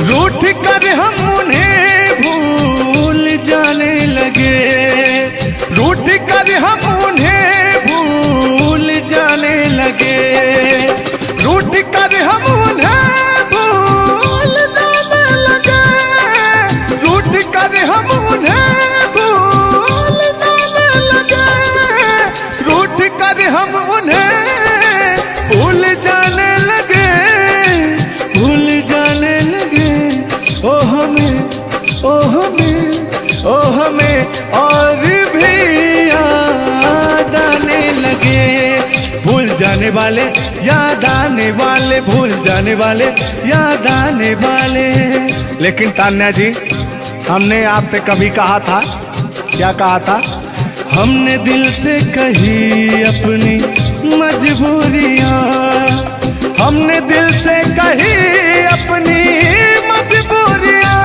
रूठ कर हम उन्हें भूल जाने लगे, रूठ कर हम उन्हें भूल जाने लगे, रूठ कर हम उन्हें भूल जाने लगे, रूठ कर हम उन्हें भूल जाने लगे, रूठ कर हम उन्हें भूल जाने लगे, भूल जाने लगे। ओ हमें, ओ हमें, ओ हमें और भी याद आने लगे। भूल जाने वाले, याद आने वाले, भूल जाने वाले, याद आने वाले। लेकिन तान्या जी, हमने आपसे कभी कहा था, क्या कहा था? हमने दिल से कही अपनी मजबूरियां, हमने दिल से कही अपनी मजबूरियां,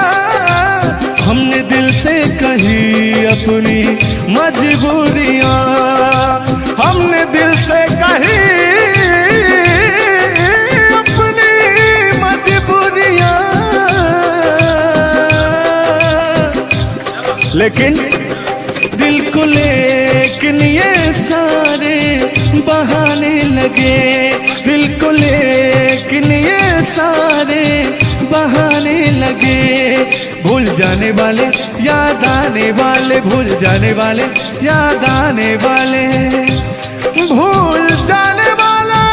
हमने दिल से कही अपनी मजबूरियां, हमने दिल से कही अपनी मजबूरियां। लेकिन दिल को लेकिन ये सारे बहाने लगे, दिल को लेकिन ये सारे बहाने लगे। भूल जाने वाले, याद आने वाले, भूल जाने वाले, याद आने वाले, भूल जाने वाले,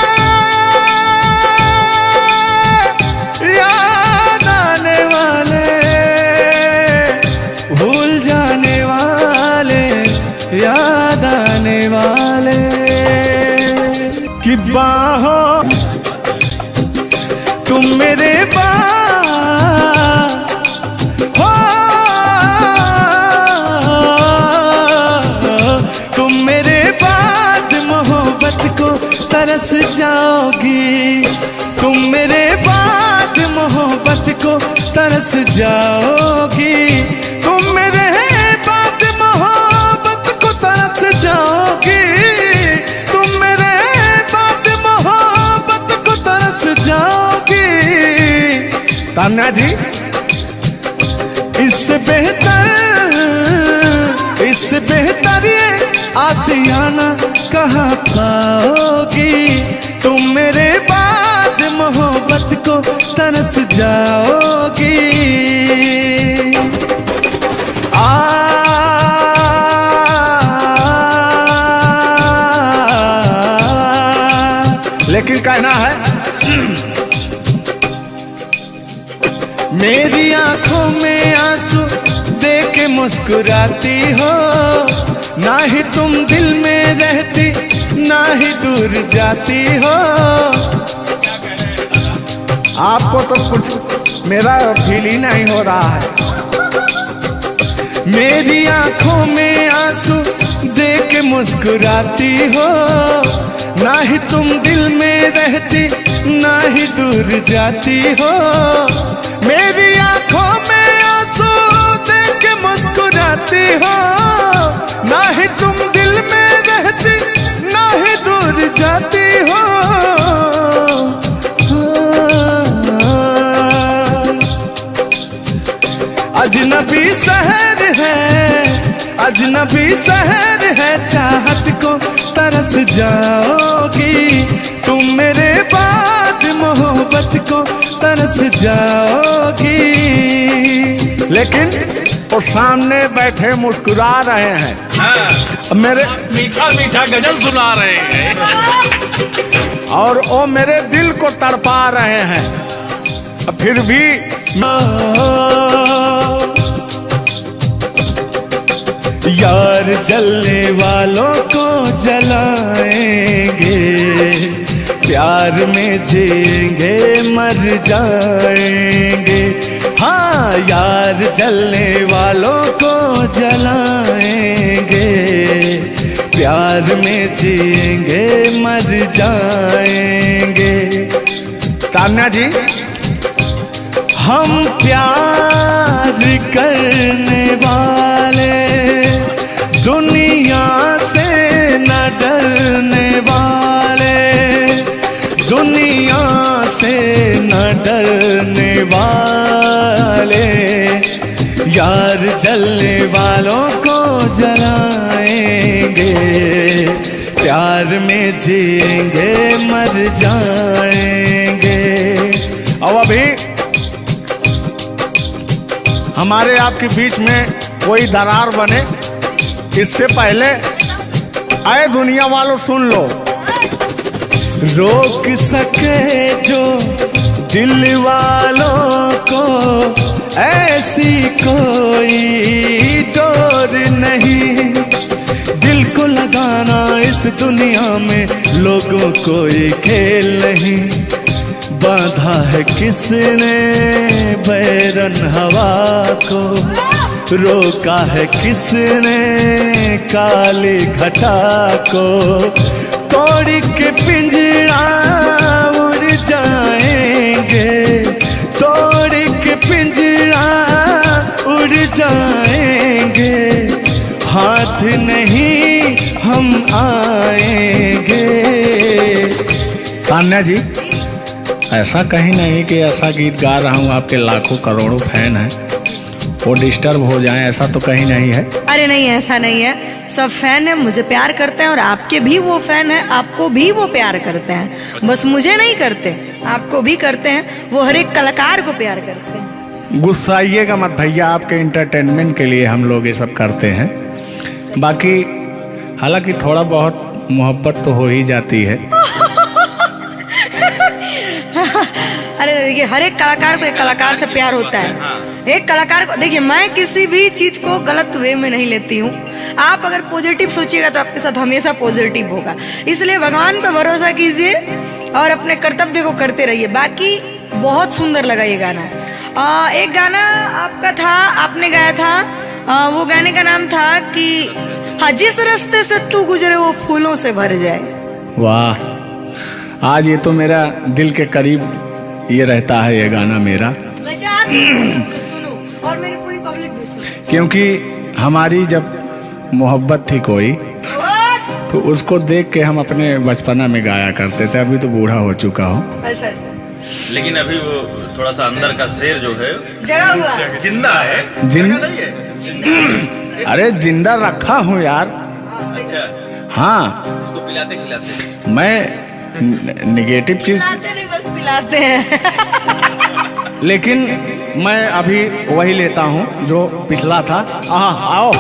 याद आने वाले, भूल जाने वाले, याद आने वाले। कि बाहों तुम मेरे हो, तुम मेरे बाद मोहब्बत को तरस जाओगी, तुम मेरे बाद मोहब्बत को तरस जाओगी, तुम मेरे बाद मोहब्बत को तरस जाओगी, तुम मेरे बाद मोहब्बत को तरस जाओगी। तान्या जी, इससे बेहतर ये आशियाना कहाँ पाओगी, तुम मेरे बाद मोहब्बत को तरस जाओगी। लेकिन कहना है, मेरी आंखों में आंसू देख के मुस्कुराती हो, ना ही तुम दिल में रहती, ना ही दूर जाती हो। आपको तो कुछ मेरा फील ही नहीं हो रहा है। मेरी आंखों में आंसू देख के मुस्कुराती हो, ना ही तुम दिल में रहती, ना ही दूर जाती हो। मेरी आंखों में आंसू देख के मुस्कुराती हो, ना ही तुम दिल में रहती, ना ही दूर जाती हो। अजनबी शहर है, अजनबी शहर है, चाहत को तरस जाओगी, तुम मेरे बाद मोहब्बत को तरस जाओगी। लेकिन वो सामने बैठे मुस्कुरा रहे हैं, हाँ। मेरे मीठा मीठा गजल सुना रहे हैं और वो मेरे दिल को तड़पा रहे हैं। फिर भी यार जलने वालों को जलाएंगे, प्यार में जिएंगे मर जाएंगे। हाँ, यार जलने वालों को जलाएंगे, प्यार में जिएंगे मर जाएंगे। तान्या जी, हम प्यार करने वाले दुनिया से न डरने वाले, दुनिया से न डरने वाले, यार जलने वालों को जलाएंगे, प्यार में जिएंगे मर जाएंगे। अब अभी हमारे आपके बीच में कोई दरार बने इससे पहले आए दुनिया वालों सुन लो। रोक सके जो दिल वालों को ऐसी कोई डोर नहीं, दिल को लगाना इस दुनिया में लोगों कोई खेल नहीं। बांधा है किसने बैरन हवा को, रोका है किसने काली घटा को, तोड़ के पिंजरा उड़ जाएंगे, तोड़ के पिंजरा उड़ जाएंगे, हाथ नहीं हम आएंगे। तान्या जी, ऐसा कहीं नहीं कि ऐसा गीत गा रहा हूँ आपके लाखों करोड़ों फैन हैं वो डिस्टर्ब हो जाएं, ऐसा तो कहीं नहीं है। अरे नहीं, ऐसा नहीं है। सब फैन है, मुझे प्यार करते हैं और आपके भी वो फैन है, आपको भी वो प्यार करते हैं। बस मुझे नहीं करते, आपको भी करते हैं। वो हर एक कलाकार को प्यार करते हैं। गुस्साइएगा मत भैया, आपके एंटरटेनमेंट के लिए हम लोग ये सब करते हैं। बाकी हालांकि थोड़ा बहुत मोहब्बत तो हो ही जाती है। अरे देखिए, हर एक कलाकार को एक कलाकार से प्यार होता है। एक कलाकार को देखिए, मैं किसी भी चीज को गलत वे में नहीं लेती हूँ। आप अगर पॉजिटिव सोचिएगा तो आपके साथ हमेशा पॉजिटिव होगा। इसलिए भगवान पर भरोसा कीजिए और अपने कर्तव्य को करते रहिए। बाकी बहुत सुंदर लगा ये गाना। एक गाना आपका था, आपने गाया था, वो गाने का नाम था कि हाँ, जिस रास्ते से तू गुजरे वो फूलों से भर जाए। वाह, आज ये तो मेरा दिल के करीब ये रहता है ये गाना मेरा। मैं चाहती हूँ सुनो और मेरी पूरी पब्लिक भी सुने, क्योंकि हमारी जब मोहब्बत थी कोई तो उसको देख के हम अपने बचपना में गाया करते थे। अभी तो बूढ़ा हो चुका हूँ। अच्छा, लेकिन अभी वो थोड़ा सा अंदर का शेर जो है जगा हुआ जिंदा है। नहीं है? अरे जिंदा रखा हूँ यार। अच्छा, हाँ, उसको पिलाते खिलाते मैं निगेटिव चीज पिलाते नहीं, बस पिलाते हैं। लेकिन मैं अभी वही लेता हूँ जो पिछला था। आओ।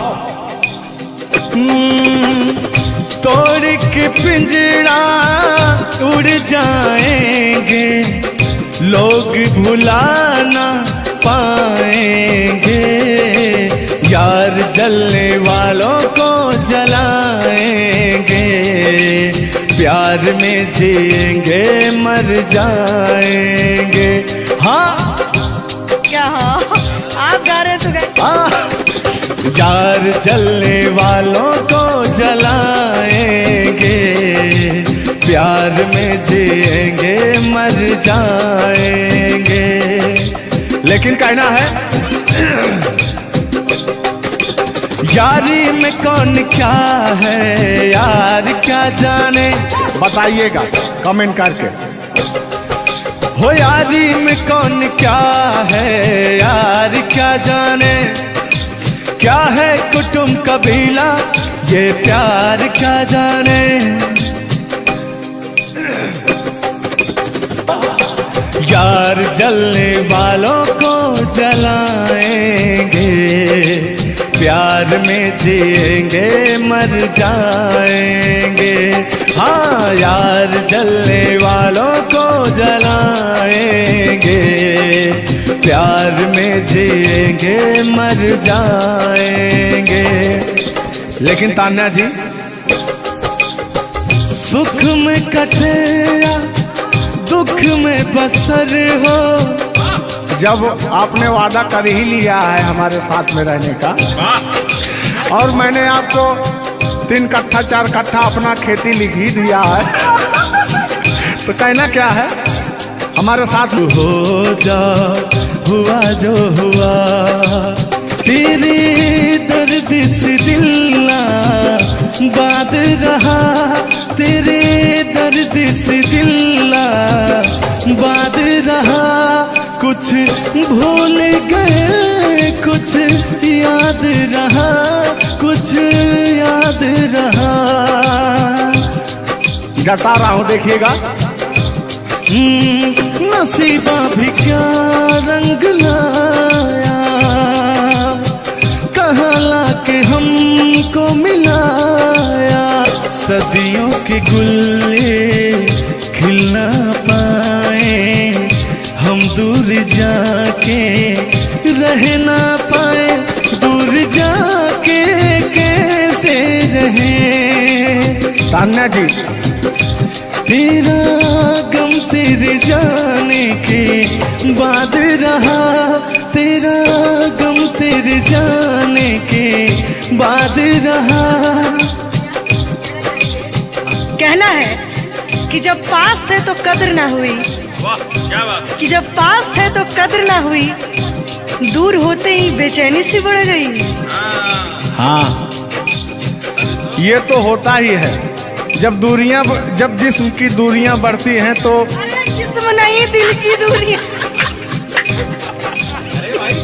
तोड़ के पिंजरा उड़ जाएंगे, लोग भुला ना पाएंगे, यार जलने वालों को जलाएंगे, प्यार में जिएंगे मर जाएंगे। हाँ क्या? हाँ, आप गा रहे तो गाइए। यार जलने वालों को जलाएंगे, प्यार में जिएंगे मर जाएंगे। लेकिन कहना है यारी में कौन क्या है यार क्या जाने, बताइएगा कमेंट करके। हो यारी में कौन क्या है यार क्या जाने, क्या है कुटुंब कबीला ये प्यार क्या जाने। यार जलने वालों को जलाएंगे, प्यार में जिएंगे मर जाएंगे। हाँ, यार जलने वालों को जलाएंगे, प्यार में जिएंगे मर जाएंगे। लेकिन तान्या जी, सुख में कटे या दुख में बसर हो, जब आपने वादा कर ही लिया है हमारे साथ में रहने का, और मैंने आपको 3 कट्ठा 4 कट्ठा अपना खेती लिख ही दिया है, तो कहना क्या है हमारे साथ हो जा, हुआ जो हुआ, तेरे दर्द से दिल ना बात रहा, तेरे दर्द से दिल ना बात रहा, कुछ कुछ भूल गए, कुछ याद रहा, कुछ याद रहा। गाता रहा हूं, देखिएगा। नसीबा भी क्या रंग लाया, कहाँ लाके हमको मिलाया। सदियों के गुल्ले खिल ना पाए, हम दूर जाके रह ना पाए। दूर जाके कैसे रहे। तान्या जी, तेरा गम तेरे जाने के बाद रहा, तेरा गम तेरे जाने के बाद रहा। कहना है कि जब पास थे तो कद्र ना हुई, वाह क्या बात। कि जब पास थे तो कद्र ना हुई, दूर होते ही बेचैनी सी बढ़ गई। हाँ, ये तो होता ही है। जब जिस्म की दूरियां बढ़ती हैं तो अरे जिस्म नहीं, दिल की दूरियां। अरे भाई,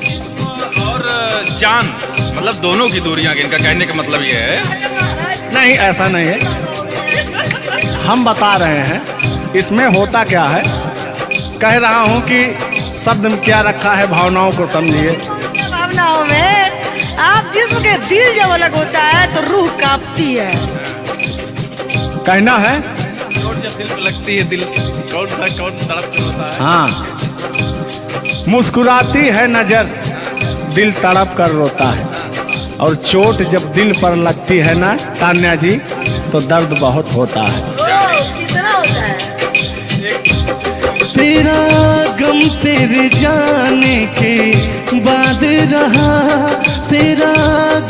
जिस्म और जान मतलब दोनों की दूरियां, इनका कहने का मतलब ये है। नहीं, ऐसा नहीं है। हम बता रहे हैं इसमें होता क्या है। कह रहा हूं कि शब्द में क्या रखा है, भावनाओं को समझिए। भावनाओं में आप जिस्म के दिल जब अलग होता है तो रूह कांपती है। कहना है चोट जब दिल पे लगती है, दिल कौन तड़प कर होता है। हाँ, मुस्कुराती है नजर, दिल तड़प कर रोता है। और चोट जब दिल पर लगती है ना तान्या जी, तो दर्द बहुत होता है। कितना होता है। तेरा गम तेरे जाने के बाद रहा, तेरा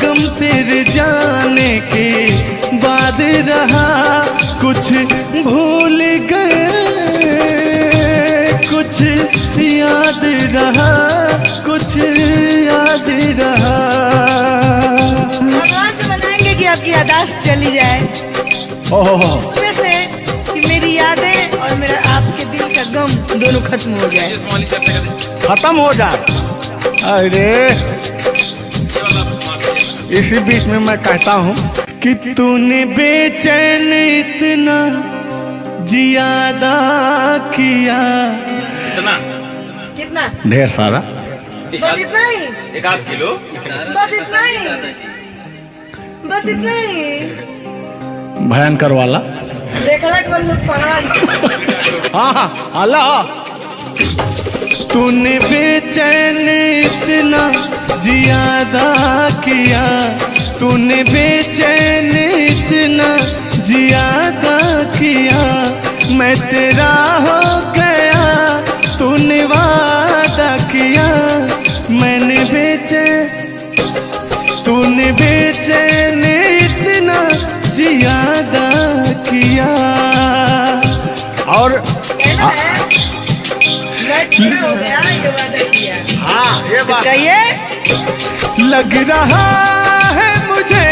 गम तेरे जाने के बाद रहा। कुछ भूल गए, कुछ याद रहा, कुछ याद रहा। भगवान से मनाएंगे कि आपकी यादाश्त चली जाए, ओह, उसमें से कि मेरी यादें और मेरा आपके दिल का गम दोनों खत्म हो जाए। जिस्म वाली चर्चा करते खत्म हो जाए। अरे इसी बीच में मैं कहता हूँ कि तूने बेचैन इतना जियादा किया। इतना कितना? ढेर सारा। बस इतना ही, एक आध किलो। बस इतना ही, बस इतना ही। भयंकर वाला। देखला के बाद लोग पढ़ा। हाँ, अल्लाह। तूने बेचैन इतना जियादा किया, तूने बेचैन इतना जियादा किया। मैं तेरा हो गया, तूने वादा किया। मैंने तूने बेचैन इतना जियादा किया। और हो गया, ये वादा किया। हाँ, ये बात कहिए। लग रहा है मुझे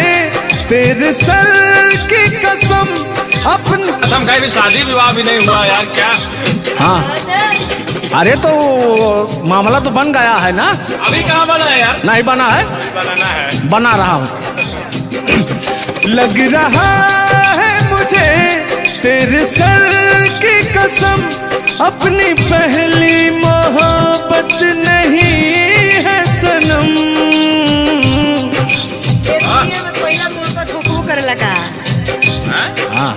तेरे सर की कसम, अपनी कसम खाई भी शादी विवाह भी नहीं हुआ यार, क्या। हाँ, अरे तो मामला तो बन गया है ना। अभी कहाँ बना है यार। नहीं बना है, बनाना है। बना रहा हूँ। लग रहा है मुझे तेरे सर की कसम, अपनी पहली मोहब्बत नहीं है सनम। दुनिया में पहला मोहब्बत हुकू करे लगा। हाँ,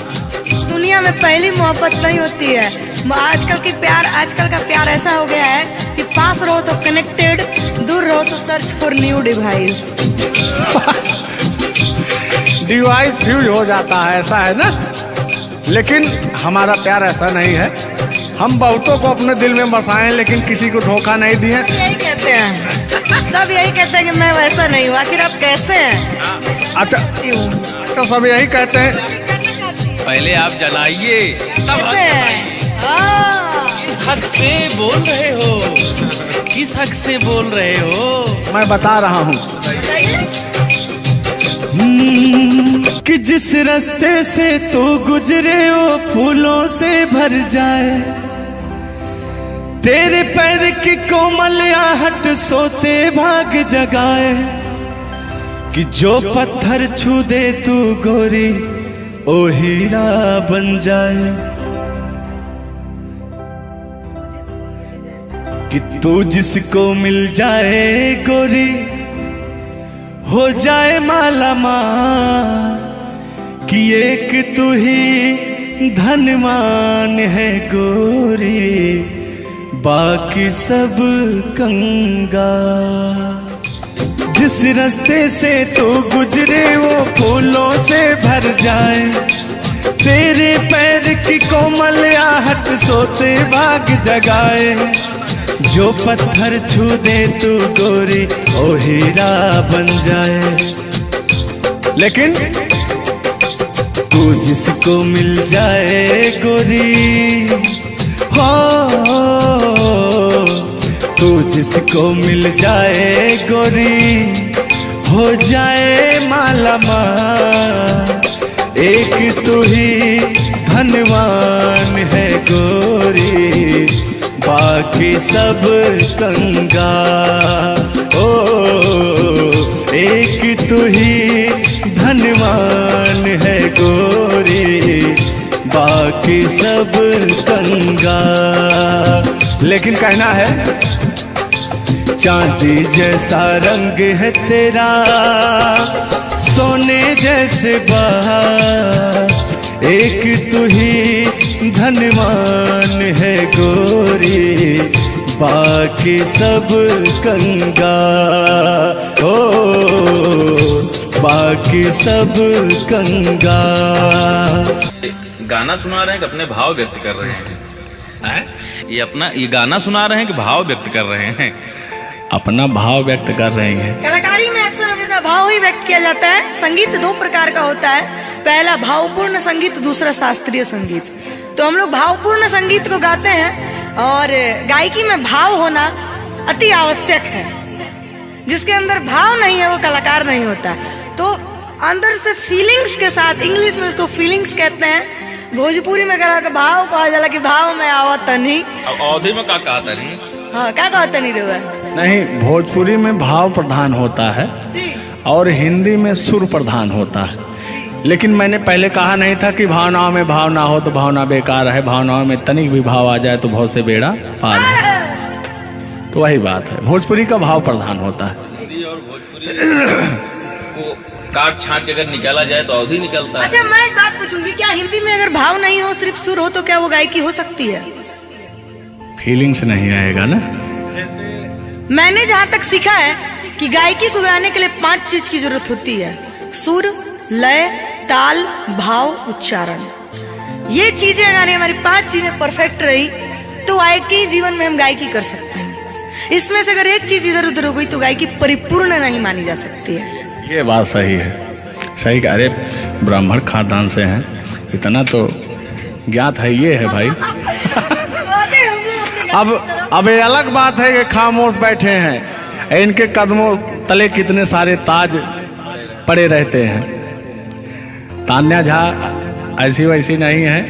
दुनिया में पहली मोहब्बत नहीं होती है। आजकल का प्यार ऐसा हो गया है कि पास रहो तो कनेक्टेड, दूर रहो तो search for new device. Device fuse हो जाता है, ऐसा है ना। लेकिन हमारा प्यार ऐसा नहीं है। हम बहुतों को अपने दिल में बसाए, लेकिन किसी को धोखा नहीं दिए। यही कहते हैं, सब यही कहते हैं कि मैं वैसा नहीं हूँ। आखिर आप कैसे हैं? अच्छा, सब यही कहते हैं। पहले आप जलाइए तब हम कैसे हैं? किस हक से बोल रहे हो, किस हक से बोल रहे हो। मैं बता रहा हूँ कि जिस रास्ते से तो गुजरे वो फूलों से भर जाए, तेरे पैर की कोमल आहट सोते भाग जगाए, कि जो पत्थर छू दे तू गोरी ओ हीरा बन जाए, कि तू जिसको मिल जाए गोरी हो जाए माला माल, कि एक तू ही धनवान है गोरी बाकी सब कंगाल। जिस रास्ते से तू गुजरे वो फूलों से भर जाए, तेरे पैर की कोमल आहट सोते भाग जगाए, जो पत्थर छू दे तू गोरी ओ हीरा बन जाए। लेकिन तू जिसको मिल जाए गोरी हो, तू जिसको मिल जाए गोरी हो जाए माला माल, एक तू ही धनवान है गोरी बाकी सब कंगाल। ओ एक तू ही धनवान है गोरी बाकी सब कंगाल। लेकिन कहना है चांदी जैसा रंग है तेरा सोने जैसे बहार, एक तू ही धनवान है गोरी बाकी सब कंगाल। ओ बाकी सब कंगाल। गाना सुना रहे हैं कि अपने भाव व्यक्त कर रहे हैं? ये गाना सुना रहे हैं कि भाव व्यक्त कर रहे हैं? अपना भाव व्यक्त कर रहे हैं। कलाकारी में अक्सर हमेशा भाव ही व्यक्त किया जाता है। संगीत दो प्रकार का होता है, पहला भावपूर्ण संगीत, दूसरा शास्त्रीय संगीत। तो हम लोग भावपूर्ण संगीत को गाते हैं और गायकी में भाव होना अति आवश्यक है। जिसके अंदर भाव नहीं है वो कलाकार नहीं होता। तो अंदर से फीलिंग्स के साथ, इंग्लिश में इसको फीलिंग्स कहते हैं, भोजपुरी में कहा भाव कहा जाला कि भाव में आवत नहीं। अब अवधि में क्या कहा था नहीं? हाँ क्या कहता नहीं रे? नहीं, भोजपुरी में भाव प्रधान होता है जी, और हिंदी में सुर प्रधान होता है। लेकिन मैंने पहले कहा नहीं था कि भावनाओं में भाव ना हो तो भावना बेकार है, भावनाओं में तनिक भी भाव आ जाए तो भाव से बेड़ा पार है। तो वही बात है, भोजपुरी का भाव प्रधान होता है। हिंदी और भोजपुरी को काट छाट के अगर निकाला जाए तो अवधि निकलता है। अच्छा मैं एक बात पूछूंगी, क्या हिंदी में अगर भाव नहीं हो सिर्फ सुर हो तो क्या वो गायकी हो सकती है? फीलिंग्स नहीं आएगा ना। मैंने जहाँ तक सीखा है कि गायकी को गाने के लिए 5 चीज की जरूरत होती है: सुर, लय, ताल, भाव, उच्चारण। ये चीजें अगर हमारी 5 चीजें परफेक्ट रही तो गायकी जीवन में हम गायकी कर सकते हैं। इसमें से अगर एक चीज इधर उधर हो गई तो गायकी परिपूर्ण नहीं मानी जा सकती है। ये बात सही है, सही कह रहे। ब्राह्मण खानदान से हैं, इतना तो ज्ञात है। ये है भाई। अब ये अलग बात है कि खामोश बैठे हैं, इनके कदमों तले कितने सारे ताज पड़े रहते हैं। तान्या झा ऐसी वैसी नहीं है,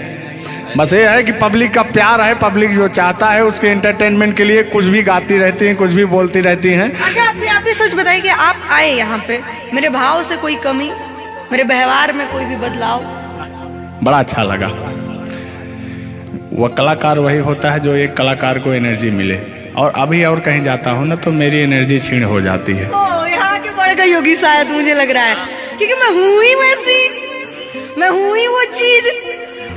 बस ये है कि पब्लिक का प्यार है, पब्लिक जो चाहता है उसके एंटरटेनमेंट के लिए कुछ भी गाती रहती हैं, कुछ भी बोलती रहती हैं। अच्छा आप भी सच बताइए कि आप आए यहाँ पे, मेरे भाव से कोई कमी, मेरे व्यवहार में कोई भी बदलाव? बड़ा अच्छा लगा। वह कलाकार वही होता है जो एक कलाकार को एनर्जी मिले, और अभी और कहीं जाता हूँ ना तो मेरी एनर्जी छीण हो जाती है। यहाँ के बढ़ गई होगी शायद, मुझे लग रहा है, क्योंकि मैं हूँ ही वैसी, मैं हूँ ही वो चीज।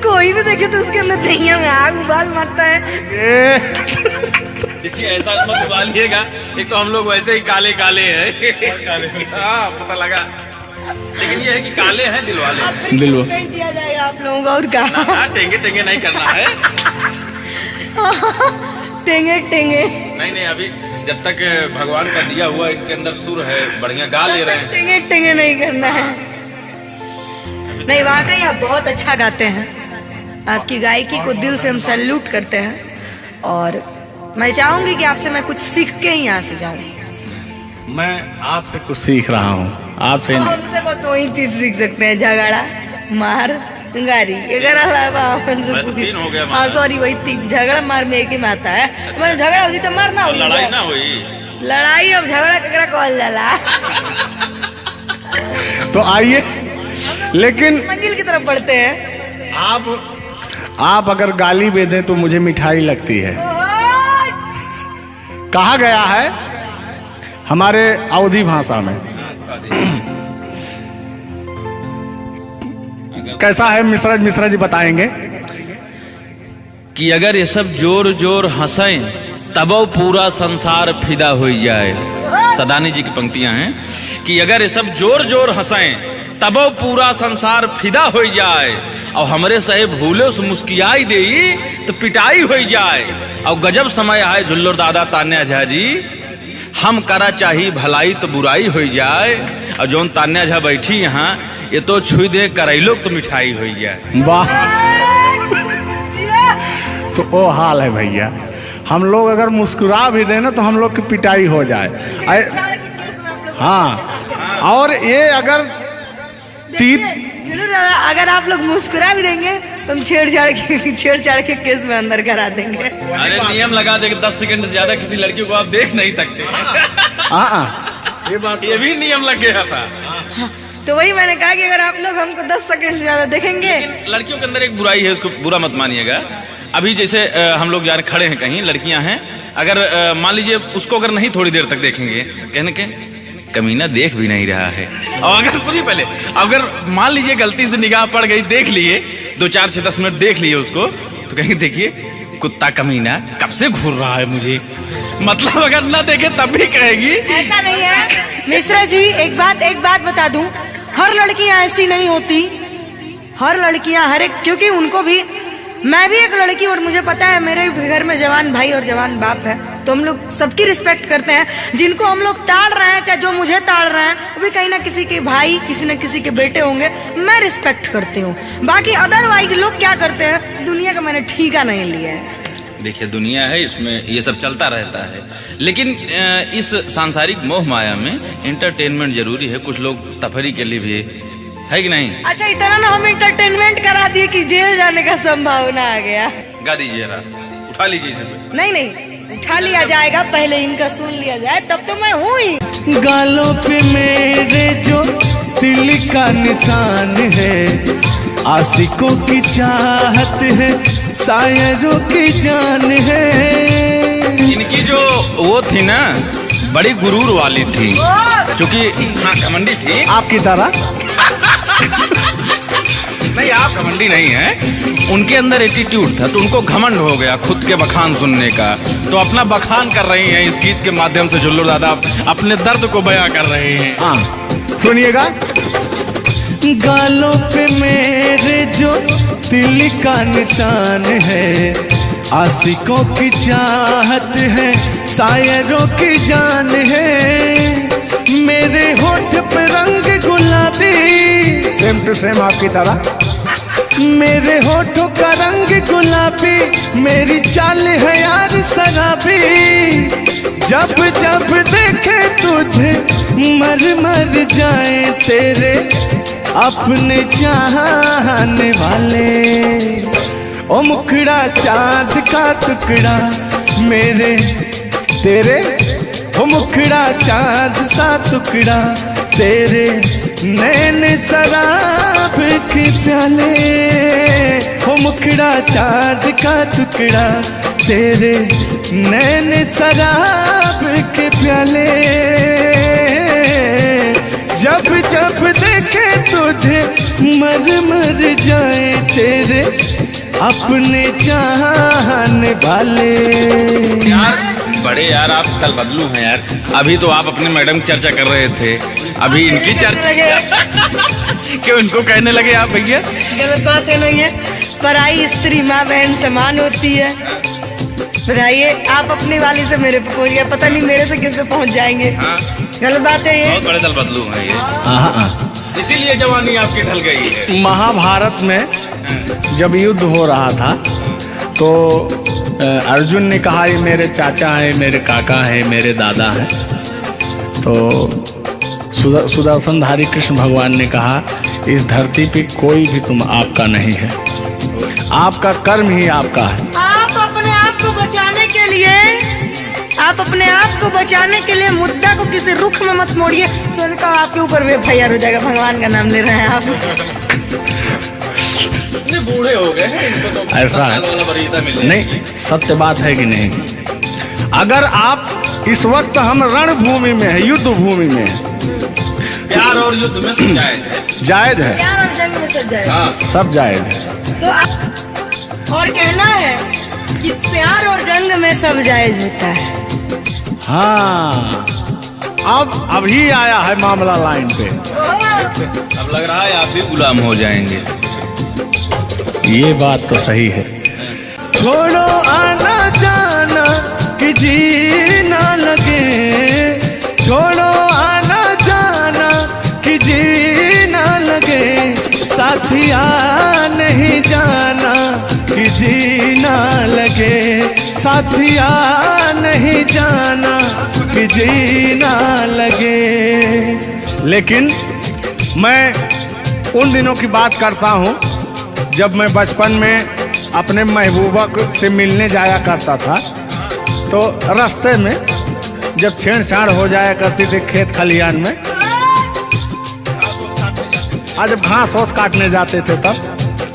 कोई भी देखे तो उसके अंदर दहिया में आग उबाल मारता है। देखिए ऐसा मत उबालिएगा, एक तो हम लोग वैसे ही काले काले हैं। हाँ पता लगा, लेकिन ये है कि काले हैं दिल वाले। दिल दिया जाएगा आप लोगों को, और क्या? टेंगे टेंगे नहीं करना है। टेंगे टेंगे नहीं, अभी जब तक भगवान का दिया हुआ इनके अंदर सुर है, बढ़िया गा ले रहे हैं। टेंगे टेंगे नहीं करना है। नहीं, वाकई आप बहुत अच्छा गाते हैं। आपकी गायकी को दिल से हम सैल्यूट करते हैं, और मैं चाहूंगी कि आपसे मैं कुछ सीख के ही यहाँ से जाऊँ। मैं आपसे कुछ सीख रहा हूँ। आपसे हमसे बस वही चीज सीख सकते हैं, झगड़ा, मार गाड़ी अगर अलावा अपन से मैं तो 3 हो गया। हाँ सॉरी वही 3 झगड़ा मार में एक ही में आता है। मतलब झगड़ा होगी तो मारना होगी, लड़ाई ना हुई। लड़ाई अब झगड़ा ककरा कहल जाला। तो आइए, लेकिन मंजिल की तरफ बढ़ते हैं। आप अगर गाली दे दें तो मुझे मिठाई लगती है। कहा गया है हमारे अवधी भाषा में, कैसा है मिश्रा जी बताएंगे कि अगर ये सब जोर जोर हंसें तबो पूरा संसार फिदा हो जाए। सदानी जी की पंक्तियां हैं कि अगर ये सब जोर जोर हंसें तबो पूरा संसार फिदा हो जाए, और हमरे सहे भूले उस मुस्कियाई दे तो पिटाई हो जाए। और गजब समय आए झुल्लर दादा तान्या झा जी, हम करा चाही भलाई तो बुराई हो जाए। और जोन तान्या झा बैठी यहाँ, ये तो छुई दे करैलो तो मिठाई हो जाए। वाह, तो वो हाल है भैया, हम लोग अगर मुस्कुरा भी दें ना तो हम लोग की पिटाई हो जाए। हाँ, और ये अगर अगर आप लोग मुस्कुरा भी देंगे तो हम छेड़छाड़ के केस में अंदर करा देंगे। अरे नियम लगा दे कि 10 सेकंड से ज्यादा किसी लड़की को आप देख नहीं सकते। ये भी नियम लग गया था। तो वही मैंने कहा कि अगर आप लोग हमको 10 सेकंड से ज्यादा देखेंगे। लड़कियों के अंदर एक बुराई है, उसको बुरा मत मानिएगा। अभी जैसे हम लोग यार खड़े हैं कहीं, लड़कियां हैं, अगर मान लीजिए उसको अगर नहीं थोड़ी देर तक देखेंगे, कहने के कमीना देख भी नहीं रहा है। और अगर सुनिए पहले, अगर मान लीजिए गलती से निगाह पड़ गई, देख लिए 2, 4, 6, 10 मिनट देख लिए उसको, तो कहेंगे देखिए कुत्ता कमीना कब से घूर रहा है मुझे। मतलब अगर ना देखे तब भी कहेगी। ऐसा नहीं है मिश्रा जी, एक बात बता दूं, हर लड़कियां ऐसी नहीं होती। हर लड़कियां हर एक, क्योंकि उनको भी, मैं भी एक लड़की और मुझे पता है मेरे घर में जवान भाई और जवान बाप है, तो हम लोग सबकी रिस्पेक्ट करते हैं। जिनको हम लोग ताड़ रहे हैं, चाहे जो मुझे ताड़ रहे हैं, वो भी कहीं ना किसी के भाई, किसी न किसी के बेटे होंगे, मैं रिस्पेक्ट करती हूँ। बाकी अदरवाइज लोग क्या करते हैं, दुनिया का मैंने ठीका नहीं लिया है। देखिए दुनिया है, इसमें ये सब चलता रहता है, लेकिन इस सांसारिक मोह माया में एंटरटेनमेंट जरूरी है। कुछ लोग तफरी के लिए भी है कि नहीं। अच्छा, इतना ना हम एंटरटेनमेंट करा दिए कि जेल जाने का संभावना आ गया। गा दीजिए, उठा लीजिए इसे। नहीं उठा लिया जाएगा, पहले इनका सुन लिया जाए, तब तो मैं हूँ ही। गालों पे मेरे जो दिल का निशान है, आशिकों की चाहत है, शायरों की जान है। इनकी जो वो थी ना, बड़ी गुरूर वाली थी, क्योंकि हाँ घमंडी थी आपकी तरह। नहीं, आप घमंडी नहीं है, उनके अंदर एटीट्यूड था, तो उनको घमंड हो गया खुद के बखान सुनने का। तो अपना बखान कर रही हैं इस गीत के माध्यम से। झुल्लर दादा अपने दर्द को बयां कर रहे हैं। हाँ सुनिएगा। गालों पे मेरे जो दिल का निशान है, आशिकों की चाहत है, शायरों की जान है। मेरे होठ पे रंग गुलाबी, सेम टू सेम आपकी तरह। मेरे होठों का रंग गुलाबी, मेरी चाल है यार शराबी। जब जब देखे तुझे मर जाए तेरे अपने चाहने वाले। ओ मुखड़ा चांद का टुकड़ा मेरे तेरे, ओ मुखड़ा चांद सा टुकड़ा तेरे, नैन शराब के प्याले। ओ मुखड़ा चांद का टुकड़ा तेरे, नैन शराब के प्याले। जब जब देखे तुझे मर जाए तेरे अपने चाहने वाले। बड़े यार आप कल बदलू हैं यार। अभी तो आप अपने मैडम की चर्चा कर रहे थे, अभी इनकी चर्चा क्यों इनको कहने लगे आप भैया? गलत बात है ना ये। पराई स्त्री माँ बहन समान होती है। बताइए, आप अपनी वाली से मेरे पे पहुंच गए, पता नहीं मेरे से किस पे पहुंच जाएंगे। हाँ। गलत बात है ये। बहुत बड़े दल बदलू हैं ये, इसीलिए जवानी आपकी ढल गई है। महाभारत में जब युद्ध हो रहा था तो अर्जुन ने कहा ये मेरे चाचा हैं, मेरे काका हैं, मेरे दादा हैं। तो सुदर्शनधारी कृष्ण भगवान ने कहा इस धरती पे कोई भी तुम आपका नहीं है, आपका कर्म ही आपका है। आप अपने आप को बचाने के लिए, आप अपने आप को बचाने के लिए मुद्दा को किसी रुख में मत मोड़िए। मैंने कहा आपके ऊपर भी FIR हो जाएगा, भगवान का नाम ले रहे हैं आप। बूढ़े हो गए हैं, इनको तो ऐसा है नहीं, सत्य बात है कि नहीं? अगर आप इस वक्त हम रणभूमि में है, युद्ध भूमि में है, प्यार और युद्ध में सब जायज है, जायज है, प्यार और जंग में सब जायज, सब जायज है। तो आप और कहना है कि प्यार और जंग में सब जायज होता है। हाँ, अब अभी आया है मामला लाइन पे। अब लग रहा है आप भी गुलाम हो जाएंगे। ये बात तो सही है। छोड़ो आना जाना कि जी ना लगे, छोड़ो आना जाना कि जी ना लगे, साथिया नहीं जाना कि जी ना लगे, साथिया नहीं जाना कि जी ना लगे। लेकिन मैं उन दिनों की बात करता हूँ जब मैं बचपन में अपने महबूबा से मिलने जाया करता था, तो रास्ते में जब छेड़छाड़ हो जाया करती थी खेत खलियान में, आज जब घास ओस काटने जाते थे तब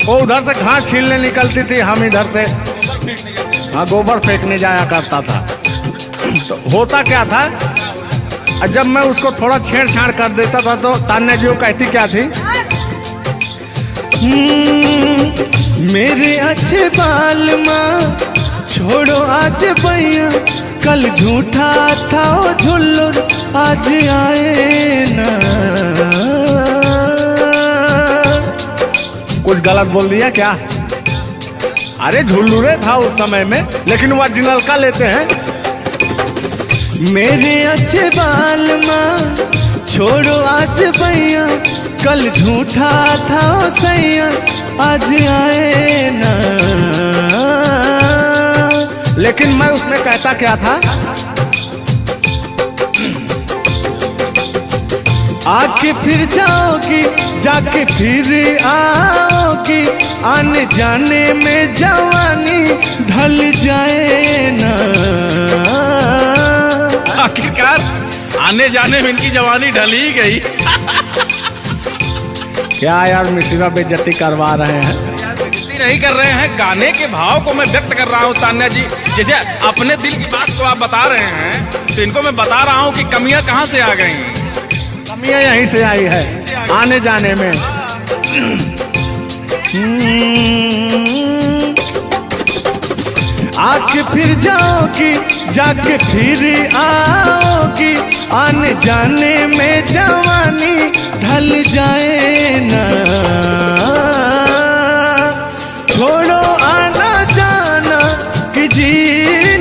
वो उधर से घास छीलने निकलती थी, हम इधर से गोबर फेंकने जाया करता था। तो होता क्या था, जब मैं उसको थोड़ा छेड़छाड़ कर देता था तो तान्या जी कहती क्या थी, मेरे अच्छे बाल माँ छोड़ो आज भैया, कल झूठा था वो झुल्लुर आज आए ना। कुछ गलत बोल दिया क्या? अरे झुल्लुरे था उस समय में, लेकिन वो ओरिजिनल का लेते हैं। मेरे अच्छे बाल माँ छोड़ो आज भैया, कल झूठा था वो सैया आज आए ना। लेकिन मैं उसमें कहता क्या था, आके फिर जाओगी जाके फिर आओगी, आने जाने में जवानी ढल जाए ना। आखिरकार आने जाने में इनकी जवानी ढल ही गई। क्या यार मिश्रा बेइज्जती करवा रहे हैं? बेइज्जती नहीं कर रहे हैं, गाने के भाव को मैं व्यक्त कर रहा हूँ तान्या जी। जैसे अपने दिल की बात को आप बता रहे हैं, तो इनको मैं बता rहा हूँ कि कमियां कहाँ से आ गई। कमियां यहीं से आई है, आने जाने में। आके फिर जाओगी जाके फिर आओगी, आने जाने में जवानी ढल जाए ना। छोड़ो आना जाना कि जी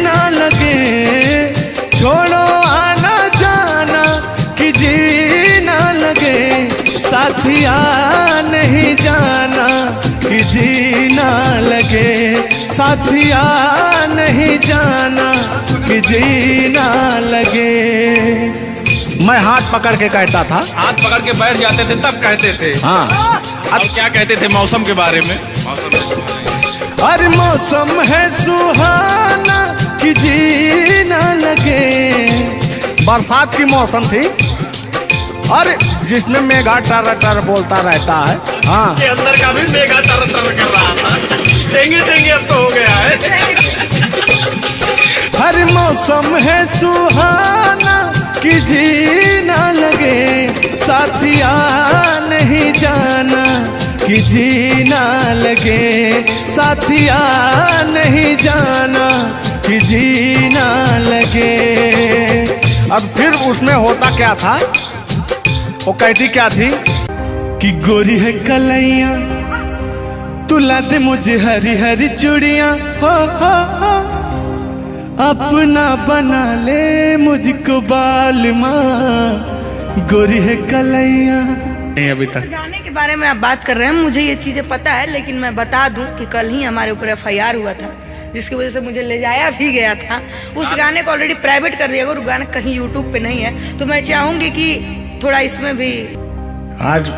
ना लगे, छोड़ो आना जाना कि जी ना लगे, साथिया नहीं जाना कि जी ना लगे, साथिया नहीं जाना कि जी ना लगे। मैं हाथ पकड़ के कहता था, हाथ पकड़ के बैठ जाते थे तब कहते थे। हाँ, अब क्या कहते थे मौसम के बारे में? अरे मौसम है सुहाना कि जी ना लगे। बरसात की मौसम थी, अरे जिसमें मेघा टर टर बोलता रहता है। हाँ, के अंदर का भी मेघा टर टर कर रहा था। देंगे देंगे अब तो हो गया है। हर मौसम है सुहाना कि जी ना लगे, साथिया नहीं जाना कि जी ना लगे, साथिया नहीं जाना कि जी ना लगे। अब फिर उसमें होता क्या था, वो कहती क्या थी कि गोरी है कलैया तुला दे मुझे हरी हरी चूड़ियां, हो अपना बना ले मुझको बाल माँ, गोरी है कलैया। नहीं अभी तक गाने के बारे में आप बात कर रहे हैं, मुझे ये चीजें पता है, लेकिन मैं बता दूं कि कल ही हमारे ऊपर FIR हुआ था, जिसकी वजह से मुझे ले जाया भी गया था। उस गाने को ऑलरेडी प्राइवेट कर दिया गया, और गाना कहीं यूट्यूब पे नहीं है। तो मैं चाहूंगी कि थोड़ा इसमें भी आज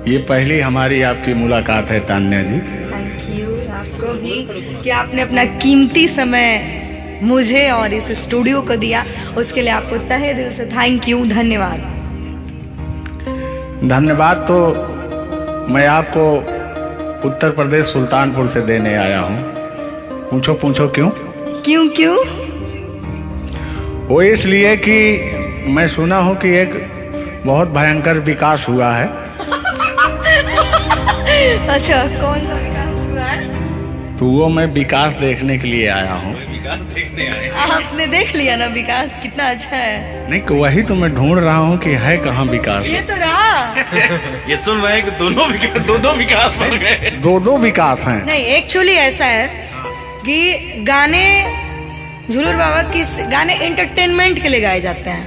ये पहली हमारी आपकी मुलाकात है तान्या जी। थैंक यू आपको भी कि आपने अपना कीमती समय मुझे और इस स्टूडियो को दिया, उसके लिए आपको तहे दिल से थैंक यू, धन्यवाद। धन्यवाद तो मैं आपको उत्तर प्रदेश सुल्तानपुर से देने आया हूँ। पूछो पूछो क्यों? क्यों क्यों? वो इसलिए कि मैं सुना हूँ कि एक बहुत भयंकर विकास हुआ है। अच्छा, कौन सा विकास हुआ है? तो वो मैं विकास देखने के लिए आया हूँ। विकास देखने आए। आपने देख लिया ना विकास कितना अच्छा है? नहीं, वही तो मैं ढूंढ रहा हूँ कि है कहाँ विकास। ये तो रहा। ये सुन रहे हैं कि दोनों विकास बन गए। दो विकास हैं। नहीं, एक्चुअली ऐसा है कि गाने झूलूर बाबा की गाने एंटरटेनमेंट के लिए गाए जाते हैं।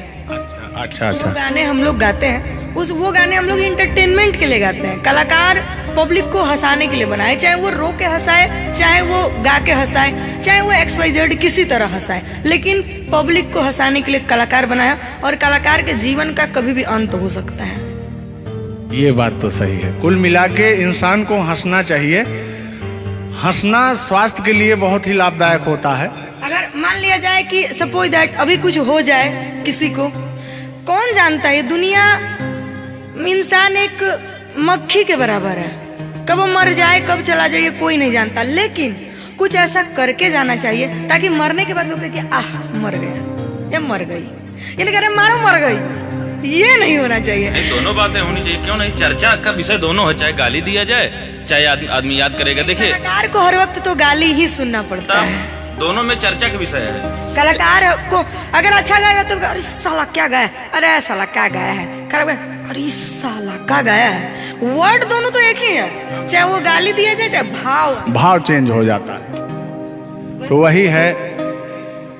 अच्छा जो गाने हम लोग गाते हैं वो गाने हम लोग इंटरटेनमेंट के लिए गाते हैं। कलाकार पब्लिक को हंसाने के लिए बनाए, चाहे वो रो के हंसाए, चाहे वो गा के हंसाए, चाहे वो XYZ किसी तरह हंसाए, लेकिन पब्लिक को हंसाने के लिए कलाकार बनाया। और कलाकार के जीवन का कभी भी अंत हो सकता है। ये बात तो सही है। कुल मिला के इंसान को हंसना चाहिए। हंसना स्वास्थ्य के लिए बहुत ही लाभदायक होता है। अगर मान लिया जाए कि सपोज दैट अभी कुछ हो जाए किसी को, कौन जानता है? दुनिया इंसान एक मक्खी के बराबर है, कब वो मर जाए कब चला जाए कोई नहीं जानता, लेकिन कुछ ऐसा करके जाना चाहिए ताकि मरने के बाद लोग कहें आह मर गया या मर गई, यानी कह रहे मारो मर गई। ये नहीं होना चाहिए। नहीं, दोनों बातें होनी चाहिए। क्यों नहीं? चर्चा का विषय दोनों है, चाहे गाली दिया जाए चाहे आदमी याद करेगा। देखिए, कलाकार को हर वक्त तो गाली ही सुनना पड़ता है। दोनों में चर्चा का विषय है। कलाकार को अगर अच्छा गाएगा तो अरे साला क्या गाया, अरे साला क्या गाया है, खराब गाया, अरे साला क्या गाया है। वर्ड दोनों तो एक ही है, चाहे वो गाली दिया जाए चाहे भाव चेंज हो जाता है। तो वही है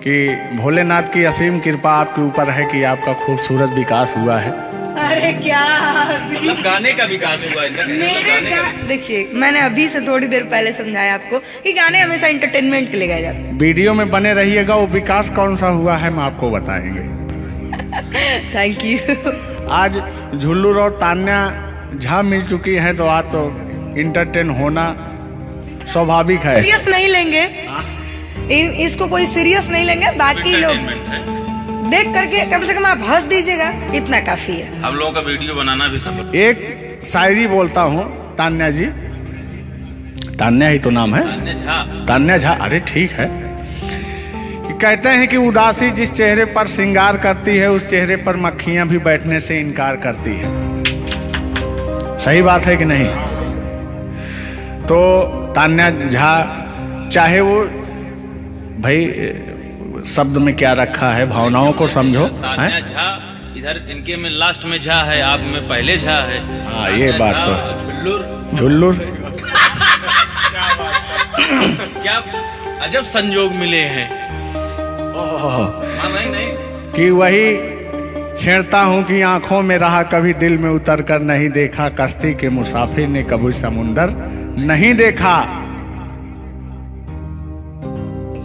कि भोलेनाथ की असीम कृपा आपके ऊपर है कि आपका खूबसूरत विकास हुआ है। अरे क्या मतलब गाने का विकास हुआ है। देखिए, मैंने अभी से थोड़ी देर पहले समझाया आपको कि गाने हमेशा एंटरटेनमेंट के लिए गाए जाते हैं। वीडियो में बने रहिएगा, वो विकास कौन सा हुआ है हम आपको बताएंगे। Thank you. आज झुल्लूर और तान्या झा मिल चुकी हैं, तो आज तो इंटरटेन होना स्वाभाविक है। सीरियस नहीं लेंगे, इसको कोई सीरियस नहीं लेंगे। बाकी लोग देख करके कम से कम आप हंस दीजिएगा, इतना काफी है। हम लोगों का वीडियो बनाना भी सब। एक शायरी बोलता हूँ तान्या जी। तान्या ही तो नाम है, तान्या झा। अरे ठीक है। कहते हैं कि उदासी जिस चेहरे पर श्रृंगार करती है, उस चेहरे पर मक्खियां भी बैठने से इनकार करती है। सही बात है कि नहीं? तो तान्या झा, चाहे वो भाई शब्द में क्या रखा है, भावनाओं को समझो। तान्या झा इधर इनके में लास्ट में झा है, आप में पहले झा है। हाँ, ये बात तो झुल्लुर क्या अजब संजोग मिले हैं। नहीं कि वही छेड़ता हूँ कि आंखों में रहा कभी दिल में उतर कर नहीं देखा, कश्ती के मुसाफिर ने कभी समुंदर नहीं देखा।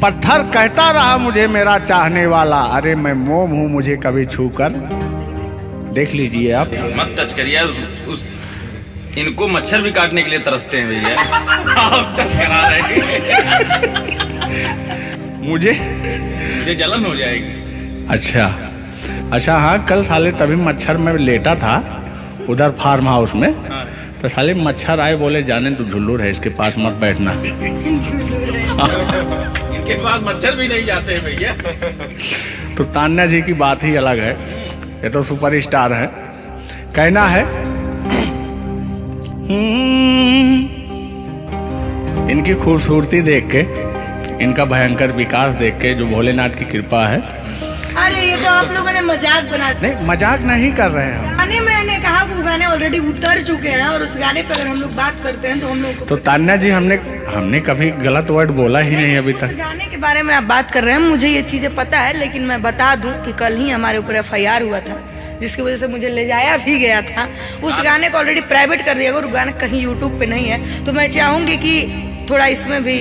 पत्थर कहता रहा मुझे मेरा चाहने वाला, अरे मैं मोम हूँ मुझे कभी छू कर देख लीजिए आप। मत टच करिए उस इनको मच्छर भी काटने के लिए तरसते हैं भैया। आप टच करा रहे हैं। मुझे जलन हो जाएगी। अच्छा हाँ, कल साले तभी मच्छर में लेटा था उधर फार्म हाउस में। हाँ। तो साले मच्छर आए, बोले जाने तू झुल्लूर है, इसके पास मत बैठना। इनके पास मच्छर भी नहीं जाते हैं भैया। तो तान्या जी की बात ही अलग है, ये तो सुपरस्टार है। कहना है इनकी खूबसूरती देख के, इनका भयंकर विकास देख के, जो भोलेनाथ की कृपा है। अरे ये तो आप लोगों ने मजाक बना दिया। नहीं, मजाक नहीं कर रहे हैं। गाने मैंने कहा वो गाने ऑलरेडी उतर चुके हैं, और उस गाने पे अगर हम लोग बात करते हैं तो हम लोग तो तान्या जी, हमने कभी गलत वर्ड बोला ही नहीं अभी तक। उस गाने के बारे में आप बात कर रहे हैं, मुझे ये चीजें पता है, लेकिन मैं बता दूं कि कल ही हमारे ऊपर FIR हुआ था, जिसकी वजह से मुझे ले जाया भी गया था। उस गाने को ऑलरेडी प्राइवेट कर दिया, और गाना कहीं यूट्यूब पे नहीं है। तो मैं चाहूंगी कि थोड़ा इसमें भी